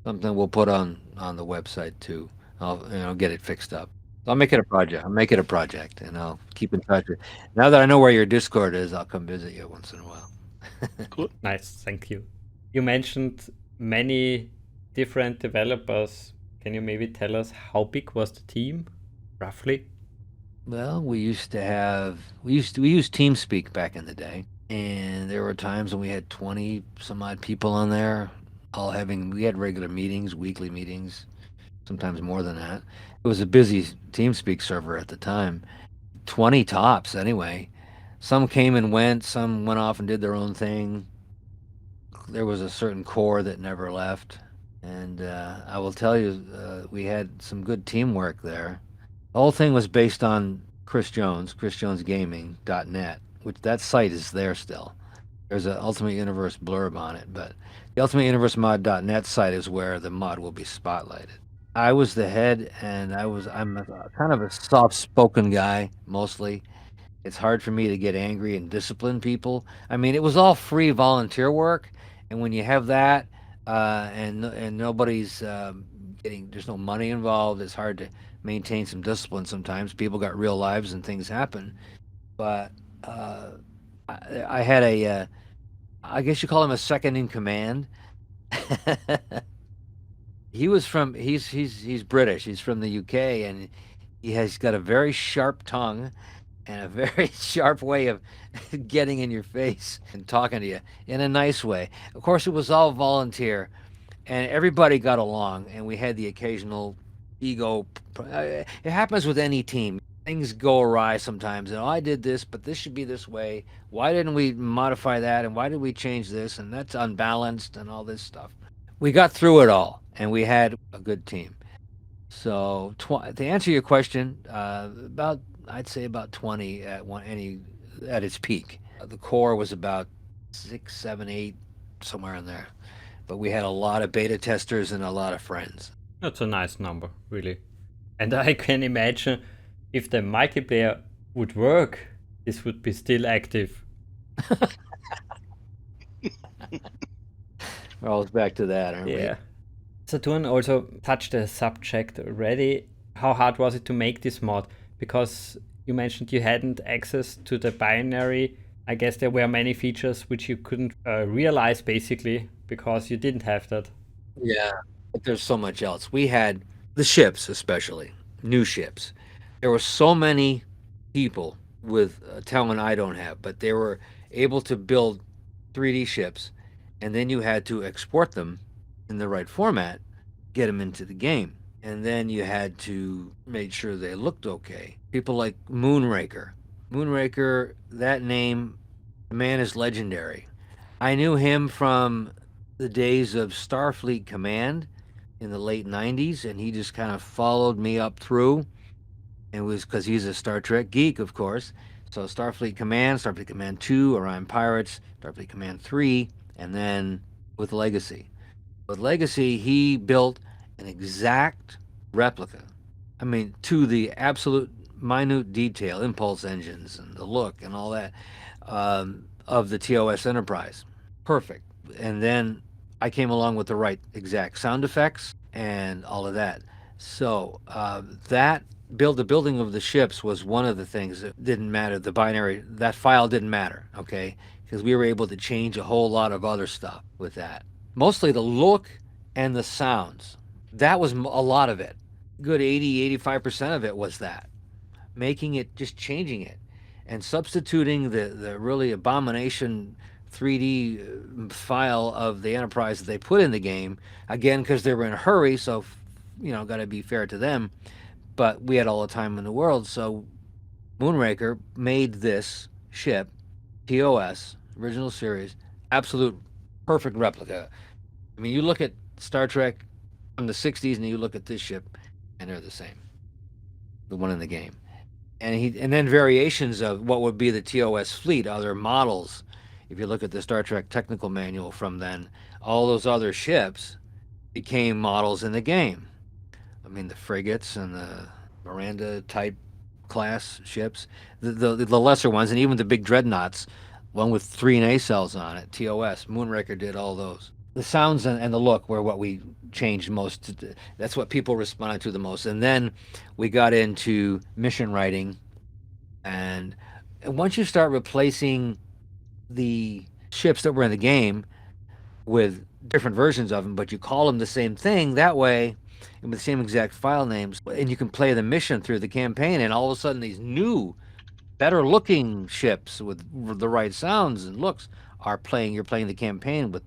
something we'll put on the website too. I'll get it fixed up. I'll make it a project. And I'll keep in touch. Now that I know where your Discord is, I'll come visit you once in a while. Cool. Nice, thank you. You mentioned many different developers. Can you maybe tell us how big was the team, roughly? Well, we used TeamSpeak back in the day, and there were times when we had 20 some odd people on there, we had regular meetings, weekly meetings, sometimes more than that. It was a busy TeamSpeak server at the time. 20 tops anyway. Some came and went, some went off and did their own thing. There was a certain core that never left, and I will tell you, we had some good teamwork there. The whole thing was based on Chris Jones, chrisjonesgaming.net, which that site is there still. There's an Ultimate Universe blurb on it, but the ultimateuniversemod.net site is where the mod will be spotlighted. I was the head, and I'm kind of a soft-spoken guy mostly. It's hard for me to get angry and discipline people. I mean, it was all free volunteer work, and when you have that, and nobody's there's no money involved, it's hard to maintain some discipline sometimes. People got real lives and things happen. But I had I guess you call him a second in command. He's British. He's from the UK, and he has got a very sharp tongue and a very sharp way of getting in your face and talking to you in a nice way. Of course, it was all volunteer, and everybody got along, and we had the occasional ego. It happens with any team. Things go awry sometimes. I did this, but this should be this way. Why didn't we modify that? And why did we change this? And that's unbalanced and all this stuff. We got through it all, and we had a good team. So to answer your question, I'd say about 20 at its peak. The core was about 6, 7, 8, somewhere in there. But we had a lot of beta testers and a lot of friends. That's a nice number, really. And I can imagine if the multiplayer would work, this would be still active. We're always back to that, aren't we? Yeah. Saturn also touched the subject already. How hard was it to make this mod? Because you mentioned you hadn't access to the binary. I guess there were many features which you couldn't realize, basically, because you didn't have that. Yeah, but there's so much else. We had the ships, especially new ships. There were so many people with talent I don't have, but they were able to build 3D ships, and then you had to export them in the right format, get them into the game, and then you had to make sure they looked okay. People like Moonraker. Moonraker, that name, the man is legendary. I knew him from the days of Starfleet Command in the late 90s, and he just kind of followed me up through. It was because he's a Star Trek geek, of course. So Starfleet Command 2, Orion Pirates, Starfleet Command 3, and then with Legacy. With Legacy, he built an exact replica. I mean, to the absolute minute detail, impulse engines and the look and all that, of the TOS Enterprise. Perfect. And then I came along with the right exact sound effects and all of that. So the building of the ships was one of the things that didn't matter. The binary, that file didn't matter, okay? Because we were able to change a whole lot of other stuff with that. Mostly the look and the sounds. That was a lot of it. Good 80-85% of it was that. Making it, just changing it. And substituting the really abomination 3D file of the Enterprise that they put in the game, again, because they were in a hurry, so, got to be fair to them. But we had all the time in the world, so Moonraker made this ship, TOS, original series, absolute perfect replica. I mean, you look at Star Trek from the 60s and you look at this ship, and they're the same. The one in the game. And then variations of what would be the TOS fleet, other models. If you look at the Star Trek technical manual from then, all those other ships became models in the game. I mean, the frigates and the Miranda type class ships, the lesser ones, and even the big dreadnoughts, one with 3 nacelles on it, TOS. Moonraker did all those. The sounds and the look were what we changed most. That's what people responded to the most. And then we got into mission writing. And once you start replacing the ships that were in the game with different versions of them, but you call them the same thing, that way, and with the same exact file names, and you can play the mission through the campaign, and all of a sudden these new, better looking ships with the right sounds and looks are playing. You're playing the campaign with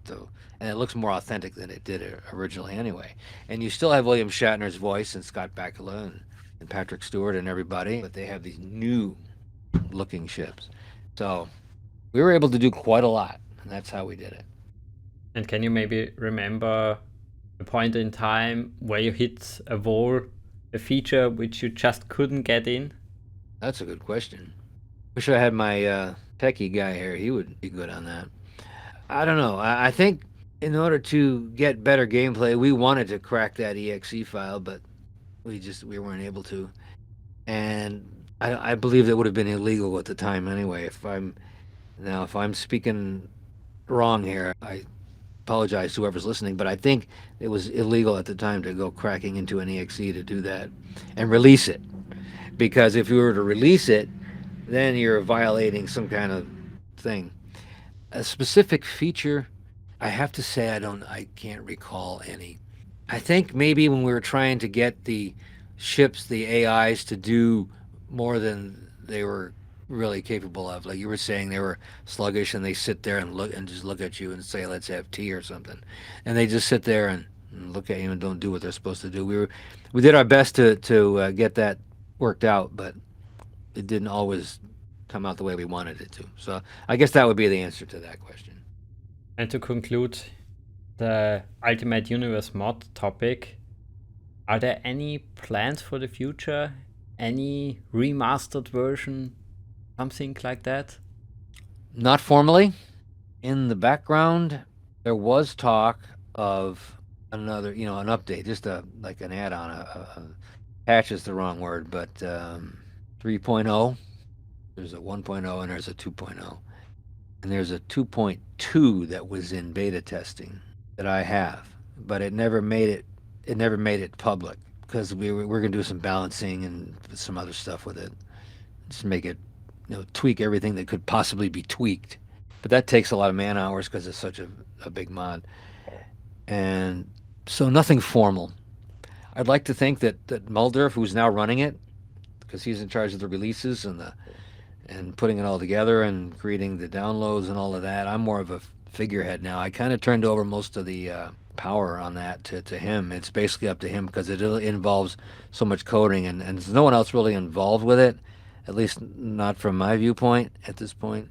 and it looks more authentic than it did originally anyway. And you still have William Shatner's voice and Scott Bakula and Patrick Stewart and everybody, but they have these new looking ships. So we were able to do quite a lot, and that's how we did it. And can you maybe remember a point in time where you hit a wall, a feature which you just couldn't get in? That's a good question. Wish I had my techie guy here. He would be good on that. I don't know. I think in order to get better gameplay, we wanted to crack that exe file, but we weren't able to. And I believe that would have been illegal at the time anyway. If I'm speaking wrong here, I apologize to whoever's listening, but I think it was illegal at the time to go cracking into an exe to do that and release it. Because if you were to release it, then you're violating some kind of thing. A specific feature, I have to say I can't recall any. I think maybe when we were trying to get the ships, the AIs, to do more than they were really capable of. Like you were saying, they were sluggish and they sit there and just look at you and say, let's have tea or something. And they just sit there and look at you and don't do what they're supposed to do. We did our best to get that worked out, but it didn't always come out the way we wanted it to. So I guess that would be the answer to that question. And to conclude the Ultimate Universe mod topic, are there any plans for the future? Any remastered version? Something like that? Not formally. In the background, there was talk of another, an update, just like an add-on. A patch is the wrong word, but 3.0. There's a 1.0 and there's a 2.0. And there's a 2.2 that was in beta testing that I have, but it never made it public because we're going to do some balancing and some other stuff with it. Just make it, tweak everything that could possibly be tweaked. But that takes a lot of man hours because it's such a big mod. And so nothing formal. I'd like to think that Mulder, who's now running it, because he's in charge of the releases and putting it all together and creating the downloads and all of that. I'm more of a figurehead now. I kind of turned over most of the power on that to him. It's basically up to him because it involves so much coding and there's no one else really involved with it, at least not from my viewpoint at this point,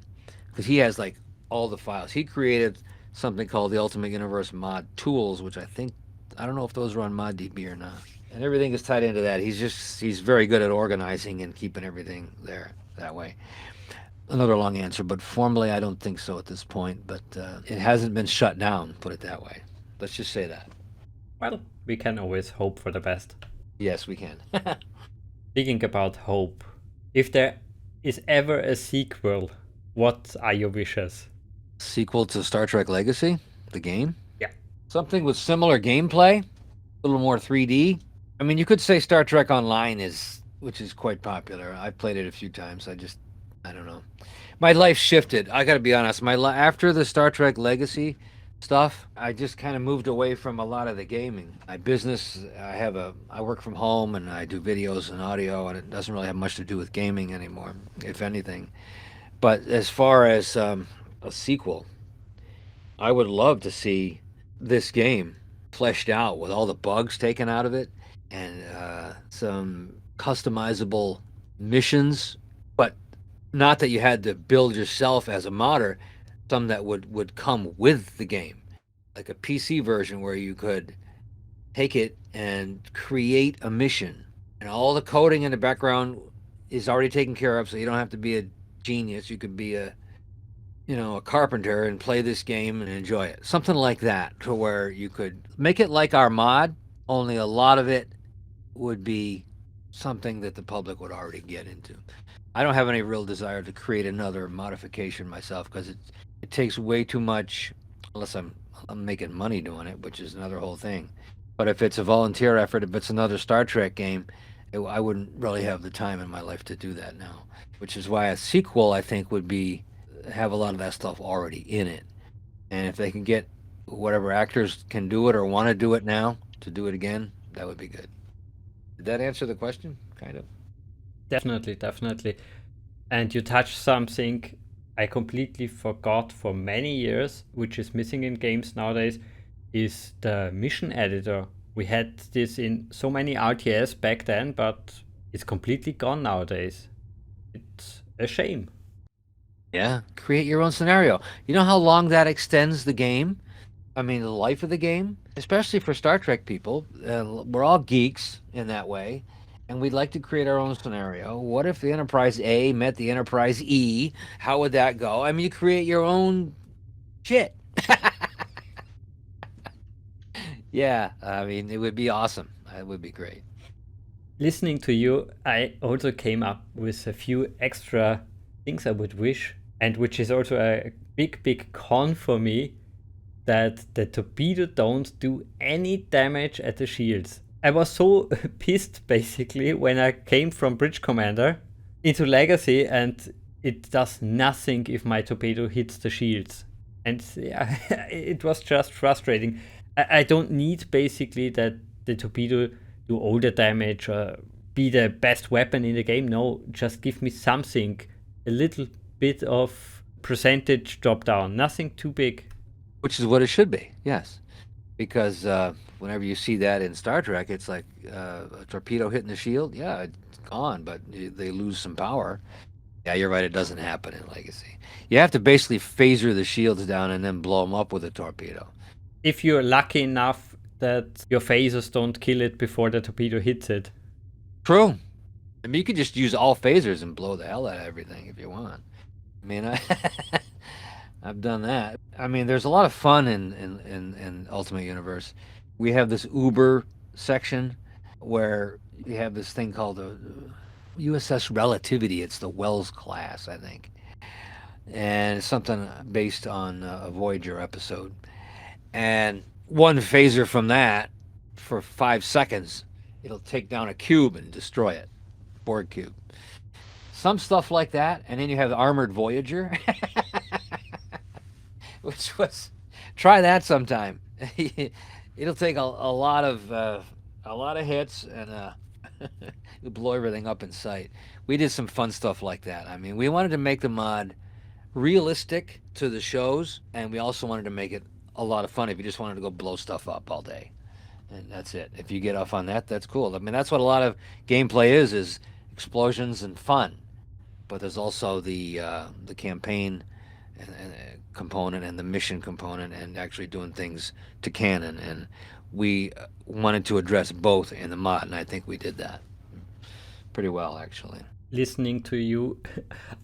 because he has like all the files. He created something called the Ultimate Universe Mod Tools, which I don't know if those are on ModDB or not. And everything is tied into that. He's very good at organizing and keeping everything there that way. Another long answer, but formally I don't think so at this point, but it hasn't been shut down, put it that way. Let's just say that. Well, we can always hope for the best. Yes, we can. Speaking about hope, if there is ever a sequel, what are your wishes? Sequel to Star Trek Legacy, the game? Yeah. Something with similar gameplay, a little more 3D. I mean, you could say Star Trek Online which is quite popular. I've played it a few times. I don't know. My life shifted. I got to be honest. After the Star Trek Legacy stuff, I just kind of moved away from a lot of the gaming. My business, I work from home and I do videos and audio, and it doesn't really have much to do with gaming anymore, if anything. But as far as a sequel, I would love to see this game fleshed out with all the bugs taken out of it and some customizable missions, but not that you had to build yourself as a modder, some that would come with the game, like a PC version where you could take it and create a mission, and all the coding in the background is already taken care of, so you don't have to be a genius. You could be a carpenter and play this game and enjoy it. Something like that, to where you could make it like our mod, only a lot of it would be something that the public would already get into. I don't have any real desire to create another modification myself, because it takes way too much, unless I'm making money doing it, which is another whole thing. But if it's a volunteer effort, if it's another Star Trek game, I wouldn't really have the time in my life to do that now. Which is why a sequel, I think, would have a lot of that stuff already in it. And if they can get whatever actors can do it or want to do it now to do it again, that would be good. Did that answer the question? Kind of. Definitely. And you touched something I completely forgot for many years, which is missing in games nowadays, is the mission editor. We had this in so many RTS back then, but it's completely gone nowadays. It's a shame. Yeah, create your own scenario. You know how long that extends the game? I mean, the life of the game, especially for Star Trek people. We're all geeks in that way, and we'd like to create our own scenario. What if the Enterprise A met the Enterprise E? How would that go? I mean, you create your own shit. Yeah, I mean, it would be awesome. It would be great. Listening to you, I also came up with a few extra things I would wish, and which is also a big con for me, that the torpedo don't do any damage at the shields. I was so pissed basically when I came from Bridge Commander into Legacy, and it does nothing if my torpedo hits the shields. And yeah, it was just frustrating. I don't need basically that the torpedo do all the damage or be the best weapon in the game. No, just give me something, a little bit of percentage drop down, nothing too big. Which is what it should be, yes. Because whenever you see that in Star Trek, it's like a torpedo hitting the shield. Yeah, it's gone, but they lose some power. Yeah, you're right. It doesn't happen in Legacy. You have to basically phaser the shields down and then blow them up with a torpedo. If you're lucky enough that your phasers don't kill it before the torpedo hits it. True. I mean, you could just use all phasers and blow the hell out of everything if you want. I mean, I've done that. I mean, there's a lot of fun in Ultimate Universe. We have this Uber section where you have this thing called the USS Relativity. It's the Wells class, I think. And it's something based on a Voyager episode. And one phaser from that, for 5 seconds, it'll take down a cube and destroy it. Borg cube. Some stuff like that. And then you have the Armored Voyager. Which was, try that sometime. It'll take a lot of hits, and it'll blow everything up in sight. We did some fun stuff like that. I mean, we wanted to make the mod realistic to the shows, and we also wanted to make it a lot of fun if you just wanted to go blow stuff up all day. And that's it. If you get off on that, that's cool. I mean, that's what a lot of gameplay is explosions and fun. But there's also the campaign and component and the mission component and actually doing things to canon. And we wanted to address both in the mod, and I think we did that pretty well, actually. Listening to you,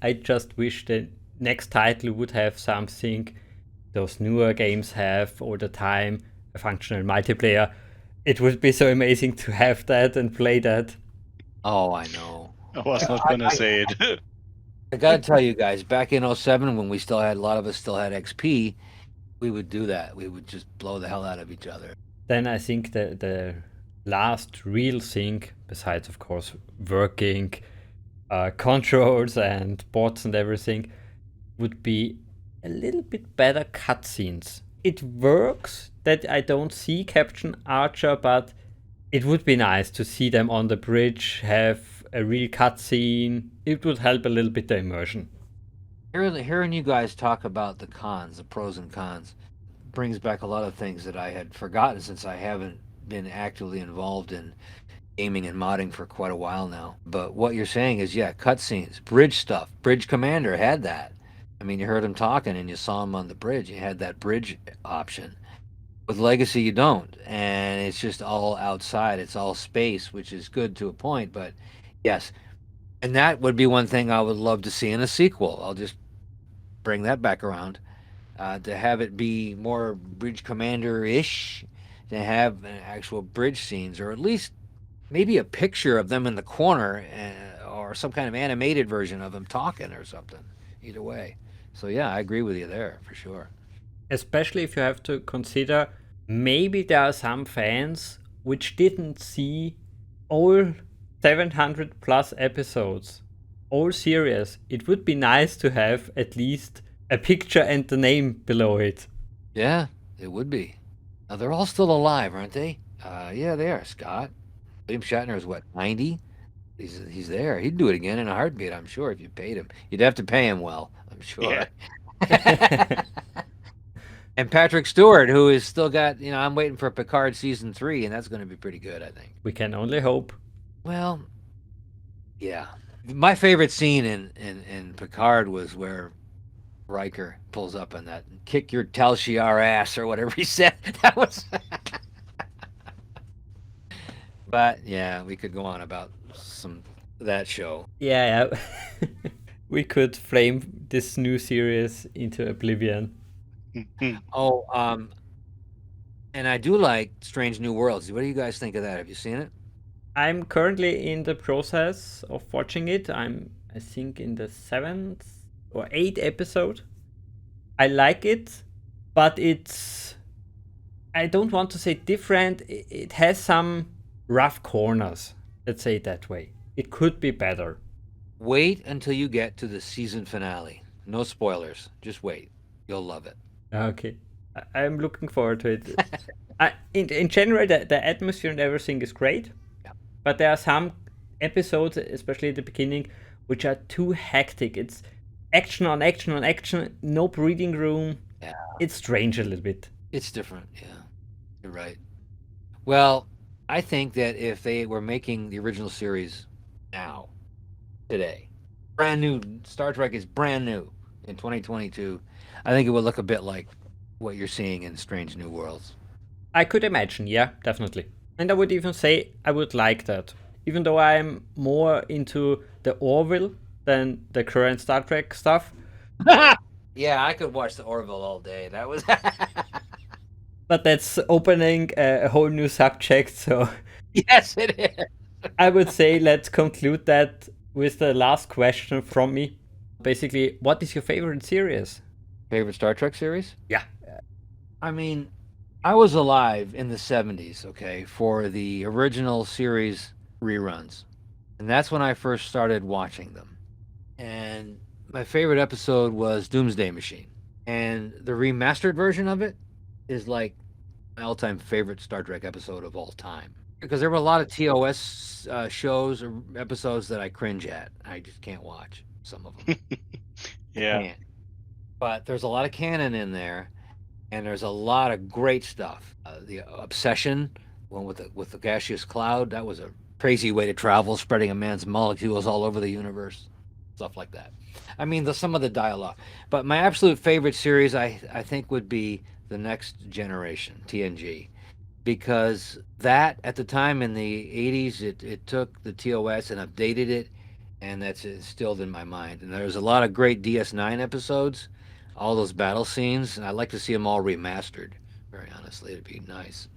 I just wish the next title would have something those newer games have all the time, a functional multiplayer. It would be so amazing to have that and play that. Oh, I know. I was not going to say it. I gotta tell you guys, back in 07, when a lot of us still had XP, we would do that. We would just blow the hell out of each other. Then I think the last real thing, besides of course working controls and bots and everything, would be a little bit better cutscenes. It works that I don't see Captain Archer, but it would be nice to see them on the bridge, have a real cutscene. It would help a little bit the immersion. Hearing you guys talk about the cons, the pros and cons, brings back a lot of things that I had forgotten since I haven't been actively involved in gaming and modding for quite a while now. But what you're saying is, yeah, cutscenes, bridge stuff. Bridge Commander had that. I mean, you heard him talking and you saw him on the bridge. You had that bridge option. With Legacy, you don't, and it's just all outside. It's all space, which is good to a point. But yes, and that would be one thing I would love to see in a sequel. I'll just bring that back around, to have it be more Bridge Commander-ish, to have actual bridge scenes, or at least maybe a picture of them in the corner, or some kind of animated version of them talking or something. Either way. So yeah, I agree with you there for sure. Especially if you have to consider maybe there are some fans which didn't see all 700 plus episodes, all series. It would be nice to have at least a picture and the name below it. Yeah, it would be. Now, they're all still alive, aren't they? Yeah, they are, Scott. William Shatner is what, 90? He's there. He'd do it again in a heartbeat, I'm sure, if you paid him. You'd have to pay him well, I'm sure. Yeah. And Patrick Stewart, who is still got, I'm waiting for Picard season 3, and that's going to be pretty good, I think. We can only hope. Well, yeah. My favorite scene in Picard was where Riker pulls up on that, kick your Tal Shiar ass, or whatever he said. That was... But, yeah, we could go on about that show. Yeah. We could frame this new series into oblivion. Oh, and I do like Strange New Worlds. What do you guys think of that? Have you seen it? I'm currently in the process of watching it. I think in the 7th or 8th episode. I like it, but I don't want to say different. It has some rough corners, let's say it that way. It could be better. Wait until you get to the season finale. No spoilers. Just wait. You'll love it. Okay. I'm looking forward to it. In general, the atmosphere and everything is great. Yeah. But there are some episodes, especially at the beginning, which are too hectic. It's action on action on action, no breathing room. Yeah. It's strange a little bit. It's different, yeah. You're right. Well, I think that if they were making the original series now, today, brand new, Star Trek is brand new in 2022, I think it would look a bit like what you're seeing in Strange New Worlds. I could imagine, yeah, definitely. And I would even say I would like that. Even though I'm more into the Orville than the current Star Trek stuff. Yeah, I could watch the Orville all day. That was... But that's opening a whole new subject, so... Yes, it is. I would say let's conclude that with the last question from me. Basically, what is your favorite series? Favorite Star Trek series? Yeah. I mean, I was alive in the 70s, okay, for the original series reruns. And that's when I first started watching them. And my favorite episode was Doomsday Machine. And the remastered version of it is like my all-time favorite Star Trek episode of all time. Because there were a lot of TOS shows or episodes that I cringe at. I just can't watch some of them. Yeah. But there's a lot of canon in there, and there's a lot of great stuff. The Obsession, one with the gaseous cloud, that was a crazy way to travel, spreading a man's molecules all over the universe, stuff like that. I mean, some of the dialogue. But my absolute favorite series, I think, would be The Next Generation, TNG. Because that, at the time in the 80s, it took the TOS and updated it, and that's instilled in my mind. And there's a lot of great DS9 episodes, all those battle scenes, and I'd like to see them all remastered, very honestly. It'd be nice.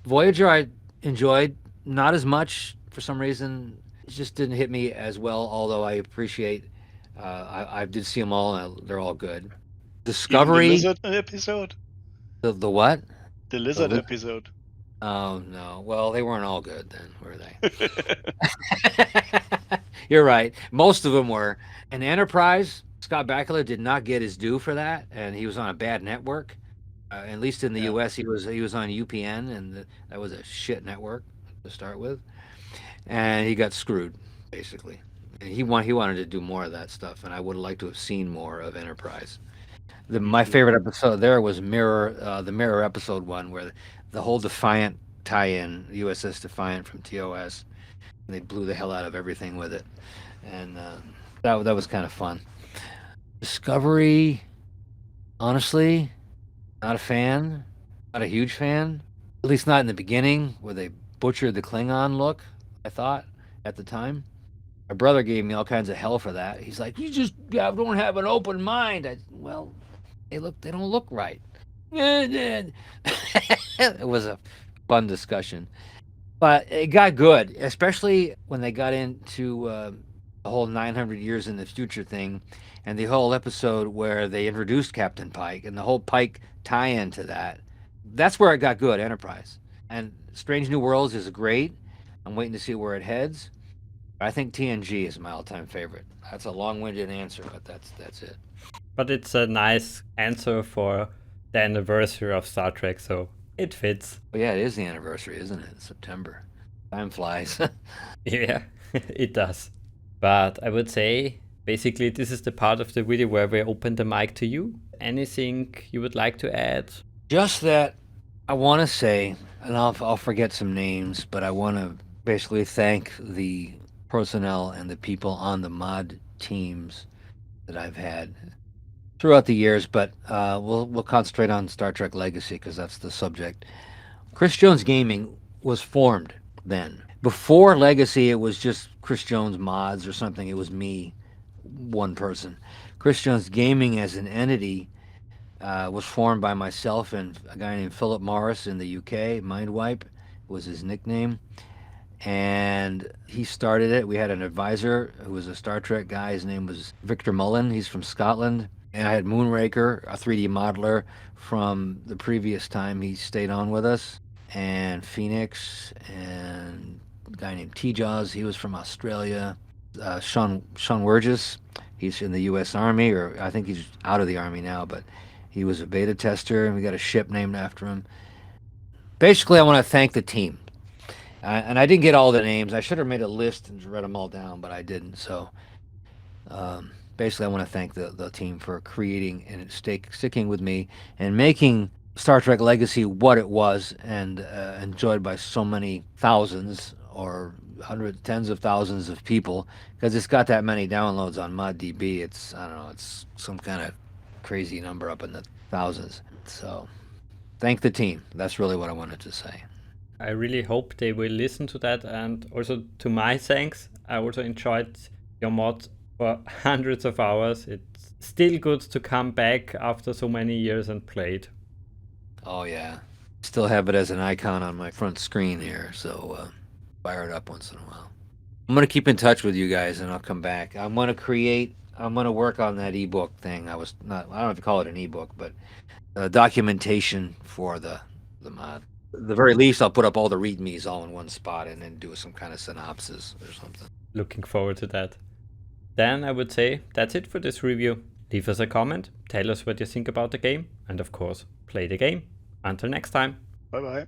Voyager I enjoyed, not as much for some reason. It just didn't hit me as well, although I appreciate, I did see them all, and they're all good. Discovery... Even the lizard episode? The what? The lizard episode. Oh, no. Well, they weren't all good then, were they? You're right. Most of them were. And Enterprise, Scott Bakula did not get his due for that, and he was on a bad network. At least in the U.S., he was on UPN, and that was a shit network to start with. And he got screwed, basically. And he wanted to do more of that stuff, and I would have liked to have seen more of Enterprise. My favorite episode there was the Mirror episode 1, where the whole Defiant tie-in, USS Defiant from TOS, and they blew the hell out of everything with it, and that was kind of fun. Discovery, honestly, not a fan, not a huge fan. At least not in the beginning, where they butchered the Klingon look, I thought, at the time. My brother gave me all kinds of hell for that. He's like, you just don't have an open mind. Well, they don't look right. It was a fun discussion. But it got good, especially when they got into the whole 900 years in the future thing, and the whole episode where they introduced Captain Pike and the whole Pike tie-in to that. That's where it got good, Enterprise. And Strange New Worlds is great. I'm waiting to see where it heads. I think TNG is my all-time favorite. That's a long-winded answer, but that's it. But it's a nice answer for the anniversary of Star Trek, so it fits. Well, yeah, it is the anniversary, isn't it? September. Time flies. Yeah, it does. But I would say, basically, this is the part of the video where we open the mic to you. Anything you would like to add? Just that I want to say, and I'll forget some names, but I want to basically thank the personnel and the people on the mod teams that I've had throughout the years, but we'll concentrate on Star Trek Legacy because that's the subject. Chris Jones Gaming was formed then. Before Legacy, it was just Chris Jones Mods or something. It was me, one person. Chris Jones Gaming as an entity was formed by myself and a guy named Philip Morris in the UK. Mindwipe was his nickname. And he started it. We had an advisor who was a Star Trek guy. His name was Victor Mullen. He's from Scotland. And I had Moonraker, a 3D modeler from the previous time he stayed on with us. And Phoenix, and a guy named T-Jaws. He was from Australia. Sean Wurgis. He's in the U.S. Army, or I think he's out of the Army now, but he was a beta tester, and we got a ship named after him. Basically, I want to thank the team. And I didn't get all the names. I should have made a list and read them all down, but I didn't. So basically, I want to thank the team for creating and sticking with me and making Star Trek Legacy what it was, and enjoyed by so many thousands or hundreds, tens of thousands of people, because it's got that many downloads on ModDB. It's, I don't know, it's some kind of crazy number up in the thousands. So thank the team. That's really what I wanted to say. I really hope they will listen to that, and also to my thanks. I also enjoyed your mod for hundreds of hours. It's still good to come back after so many years and play it. Oh yeah, still have it as an icon on my front screen here, so fire it up once in a while. I'm gonna keep in touch with you guys, and I'll come back. I'm gonna work on that ebook thing. I don't know if you call it an ebook, but documentation for the mod. At the very least, I'll put up all the readmes all in one spot and then do some kind of synopsis or something. Looking forward to that. Then I would say that's it for this review. Leave us a comment, tell us what you think about the game, and of course, play the game. Until next time. Bye-bye.